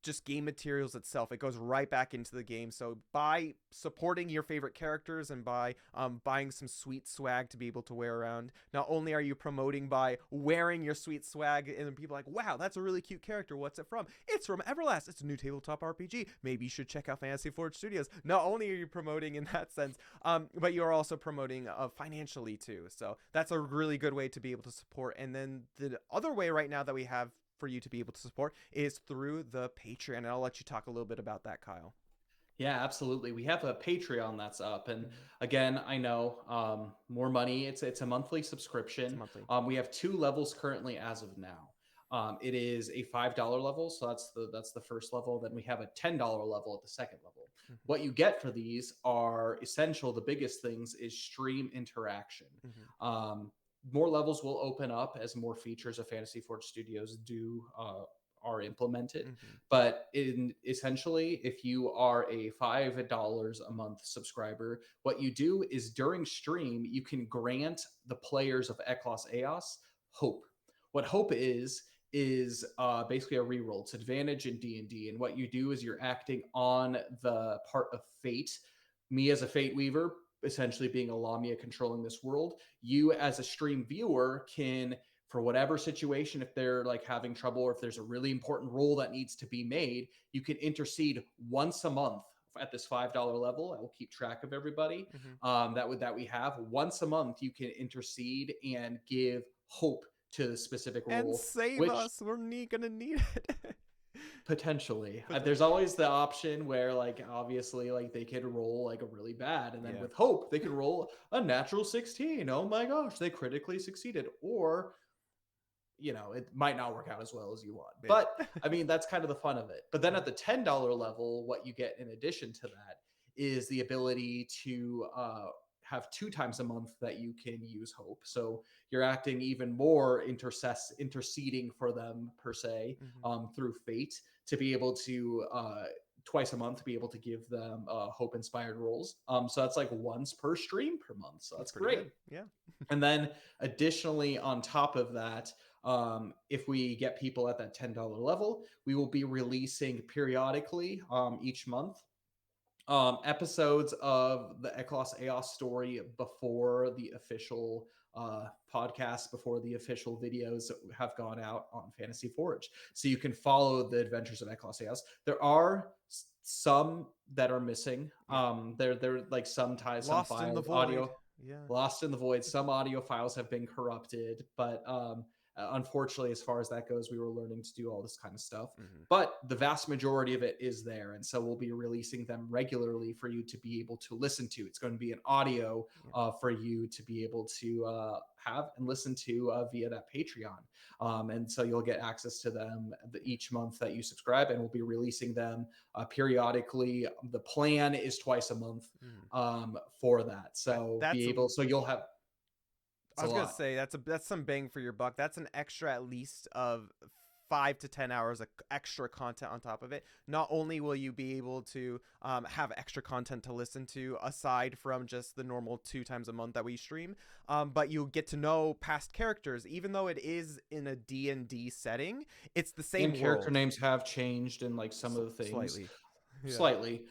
just game materials itself. It goes right back into the game. So by supporting your favorite characters and by buying some sweet swag to be able to wear around, not only are you promoting by wearing your sweet swag and people are like, wow, that's a really cute character, what's it from? It's from Everlast, it's a new tabletop RPG, maybe you should check out Fantasy Forge Studios. Not only are you promoting in that sense, but you're also promoting financially too. So that's a really good way to be able to support. And then the other way right now that we have for you to be able to support is through the Patreon. And I'll let you talk a little bit about that, Kyle. Yeah, absolutely. We have a Patreon that's up, and Mm-hmm. again, I know more money. It's a monthly It's subscription. monthly. We have two levels currently as of now. It is a $5 level, so that's the first level. Then we have a $10 level at the second level. Mm-hmm. What you get for these are essential. The biggest things is stream interaction. Mm-hmm. More levels will open up as more features of Fantasy Forge Studios do are implemented. Mm-hmm. But in essentially, if you are a $5 a month subscriber, what you do is during stream you can grant the players of Eklos Eos hope. What hope is basically a reroll. It's advantage in D&D, and what you do is you're acting on the part of fate. Me as a fate weaver, essentially being a Lamia controlling this world, you as a stream viewer can, for whatever situation, if they're like having trouble or if there's a really important role that needs to be made, you can intercede once a month at this $5 level. I will keep track of everybody Mm-hmm. that we have. Once a month, you can intercede and give hope to the specific And role, save which us. We're gonna need it. potentially there's Potentially. always the option where like obviously like they could roll like a really bad, and then Yeah. with hope they could roll a natural 16. Oh my gosh, they critically succeeded. Or it might not work out as well as you want. Yeah. But I mean, that's kind of the fun of it. But then at the $10 level, what you get in addition to that is the ability to have 2 times a month that you can use hope. So you're acting even more interceding for them per se, Mm-hmm. through fate, to be able to twice a month to be able to give them hope inspired roles. So that's like once per stream per month. So That's that's pretty great. good. Yeah. And then additionally, on top of that, if we get people at that $10 level, we will be releasing periodically each month episodes of the Eklos Eos story before the official podcast, before the official videos have gone out on Fantasy Forge. So you can follow the adventures of Eklos Eos. There are some that are missing. Yeah. They're like some Lost in the files, void. audio Yeah. lost in the void. Some audio files have been corrupted, but unfortunately, as far as that goes, we were learning to do all this kind of stuff. Mm-hmm. But the vast majority of it is there, and so we'll be releasing them regularly for you to be able to listen to. It's going to be an audio for you to be able to have and listen to via that Patreon. And so you'll get access to them each month that you subscribe, and we'll be releasing them periodically. The plan is twice a month for that. So so you'll have. I was gonna say that's some bang for your buck. That's an extra at least of 5 to 10 hours of extra content on top of it. Not only will you be able to have extra content to listen to aside from just the normal 2 times a month that we stream, but you'll get to know past characters. Even though it is in a D&D setting, it's the same And character world. names have changed in like some of the things. Slightly. Yeah. Slightly.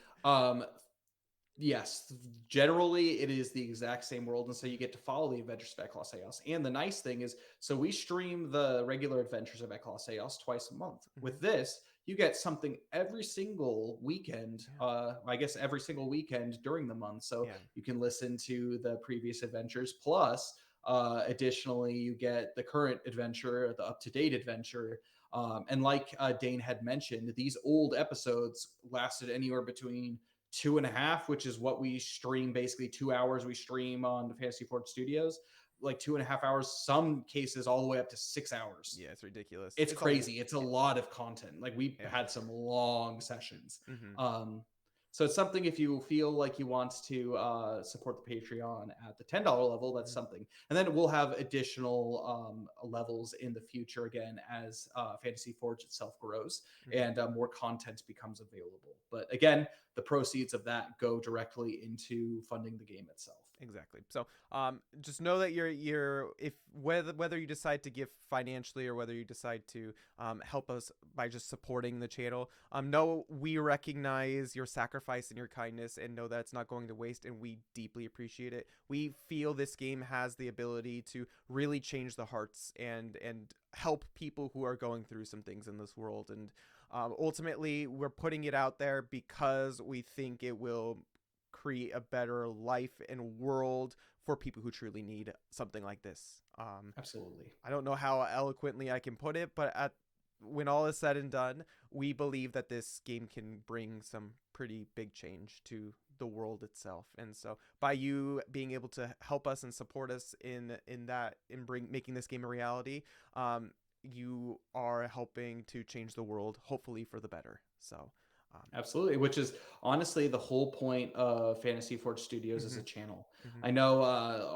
Yes, generally it is the exact same world, and so you get to follow the adventures of Ecclesiastes. And the nice thing is, so we stream the regular adventures of Ecclesiastes twice a month. With this, you get something every single weekend. I guess every single weekend during the month, so you can listen to the previous adventures. Plus, additionally, you get the current adventure, the up-to-date adventure. And like Dane had mentioned, these old episodes lasted anywhere between 2.5, which is what we stream, basically 2 hours we stream on the Fantasy Forge Studios, like 2.5 hours, some cases all the way up to 6 hours. Yeah, it's ridiculous. It's crazy. It's a lot of content. Like we had some long sessions. So it's something, if you feel like you want to support the Patreon at the $10 level, that's something. And then we'll have additional levels in the future, again, as Fantasy Forge itself grows and more content becomes available. But again, the proceeds of that go directly into funding the game itself. Exactly. So just know that whether you decide to give financially or whether you decide to help us by just supporting the channel, know we recognize your sacrifice and your kindness, and know that it's not going to waste, and we deeply appreciate it. We feel this game has the ability to really change the hearts and help people who are going through some things in this world. And ultimately, we're putting it out there because we think it will create a better life and world for people who truly need something like this. Absolutely. I don't know how eloquently I can put it, but when all is said and done, we believe that this game can bring some pretty big change to the world itself. And so by you being able to help us and support us in making this game a reality, you are helping to change the world, hopefully for the better. So absolutely, which is honestly the whole point of Fantasy Forge Studios as a channel. I know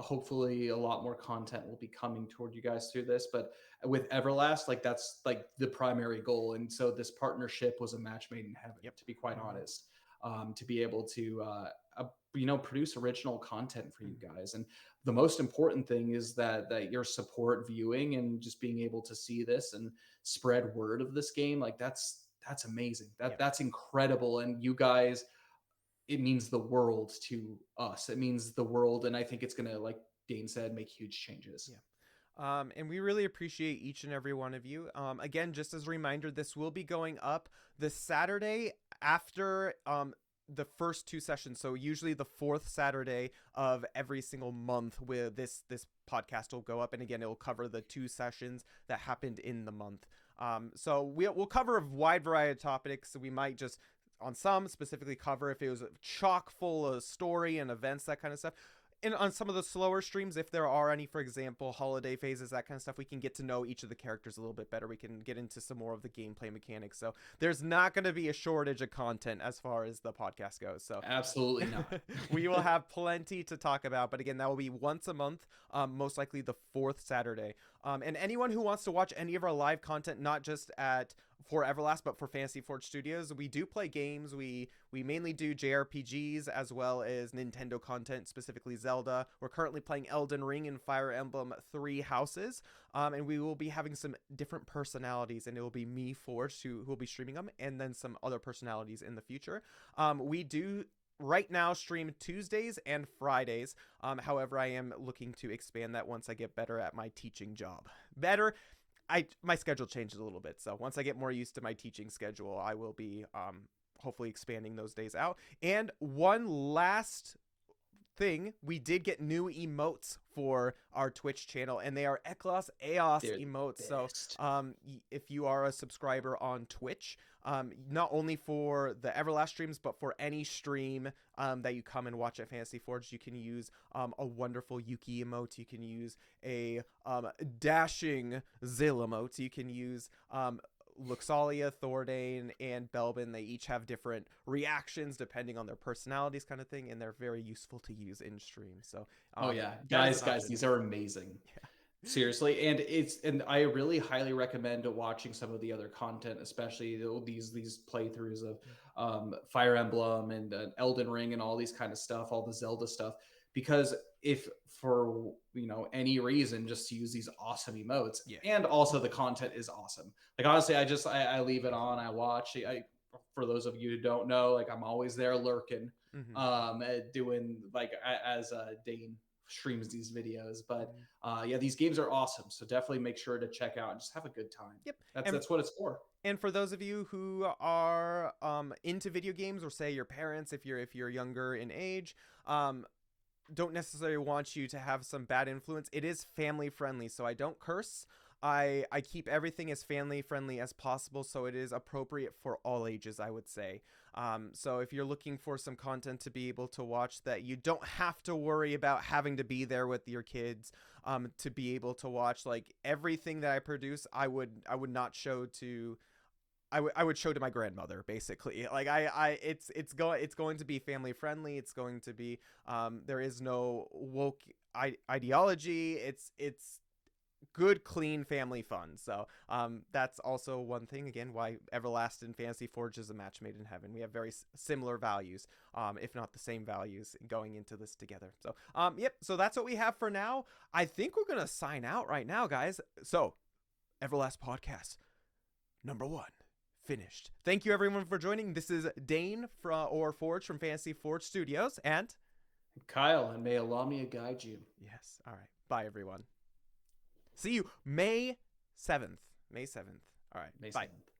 hopefully a lot more content will be coming toward you guys through this, but with Everlast, like that's like the primary goal. And so this partnership was a match made in heaven, to be quite honest, to be able to produce original content for you guys. And the most important thing is that your support viewing and just being able to see this and spread word of this game, like that's amazing. That's incredible. And you guys, it means the world to us. It means the world. And I think it's going to, like Dane said, make huge changes. And we really appreciate each and every one of you. Again, just as a reminder, this will be going up the Saturday after the first 2 sessions. So usually the 4th Saturday of every single month with this podcast will go up. And again, it will cover the 2 sessions that happened in the month. So we'll cover a wide variety of topics. So we might just, on some, specifically cover if it was chock full of story and events, that kind of stuff. And on some of the slower streams, if there are any, for example, holiday phases, that kind of stuff, we can get to know each of the characters a little bit better. We can get into some more of the gameplay mechanics. So there's not going to be a shortage of content as far as the podcast goes. So absolutely not. We will have plenty to talk about. But again, that will be once a month, most likely the 4th Saturday. And anyone who wants to watch any of our live content, not just for Everlast, but for Fantasy Forge Studios, we do play games. We mainly do JRPGs as well as Nintendo content, specifically Zelda. We're currently playing Elden Ring and Fire Emblem 3 Houses. And we will be having some different personalities, and it will be me, Forge, who will be streaming them, and then some other personalities in the future. We do right now stream Tuesdays and Fridays. However, I am looking to expand that once I get better at my teaching job. My schedule changes a little bit. So once I get more used to my teaching schedule, I will be hopefully expanding those days out. And one last thing, we did get new emotes for our Twitch channel, and they are Eklos Eos emotes. So if you are a subscriber on Twitch, not only for the Everlast streams, but for any stream that you come and watch at Fantasy Forge, you can use a wonderful Yuki emote. You can use a dashing Zill emote. You can use Luxalia, Thordane, and Belbin. They each have different reactions depending on their personalities, kind of thing, and they're very useful to use in stream. So guys, these are amazing. Seriously, and I really highly recommend watching some of the other content, especially these playthroughs of Fire Emblem and Elden Ring and all these kind of stuff, all the Zelda stuff. Because if for any reason, just to use these awesome emotes, Yeah. and also the content is awesome. Like honestly, I leave it on, I watch. For those of you who don't know, like I'm always there lurking, doing like as Dane streams these videos, but yeah, these games are awesome, so definitely make sure to check out and just have a good time. Yep. That's what it's for. And for those of you who are into video games, or say your parents, if you're younger in age, don't necessarily want you to have some bad influence. It is family friendly, so I don't curse. I keep everything as family friendly as possible, so it is appropriate for all ages, I would say. So if you're looking for some content to be able to watch that you don't have to worry about having to be there with your kids, to be able to watch, like everything that I produce, I would not show to. I would show to my grandmother, basically. Like it's going to be family friendly. It's going to be there is no woke ideology. It's good, clean family fun. So that's also one thing, again, why Everlast and Fantasy Forge is a match made in heaven. We have very similar values, if not the same values, going into this together. So yep, so that's what we have for now. I think we're gonna sign out right now, guys. So Everlast Podcast number 1 finished. Thank you everyone for joining. This is Dane Forge from Fantasy Forge Studios, and Kyle, and may Alamia guide you. yes, all right, bye everyone. See you May 7th. All right, May bye. 7th.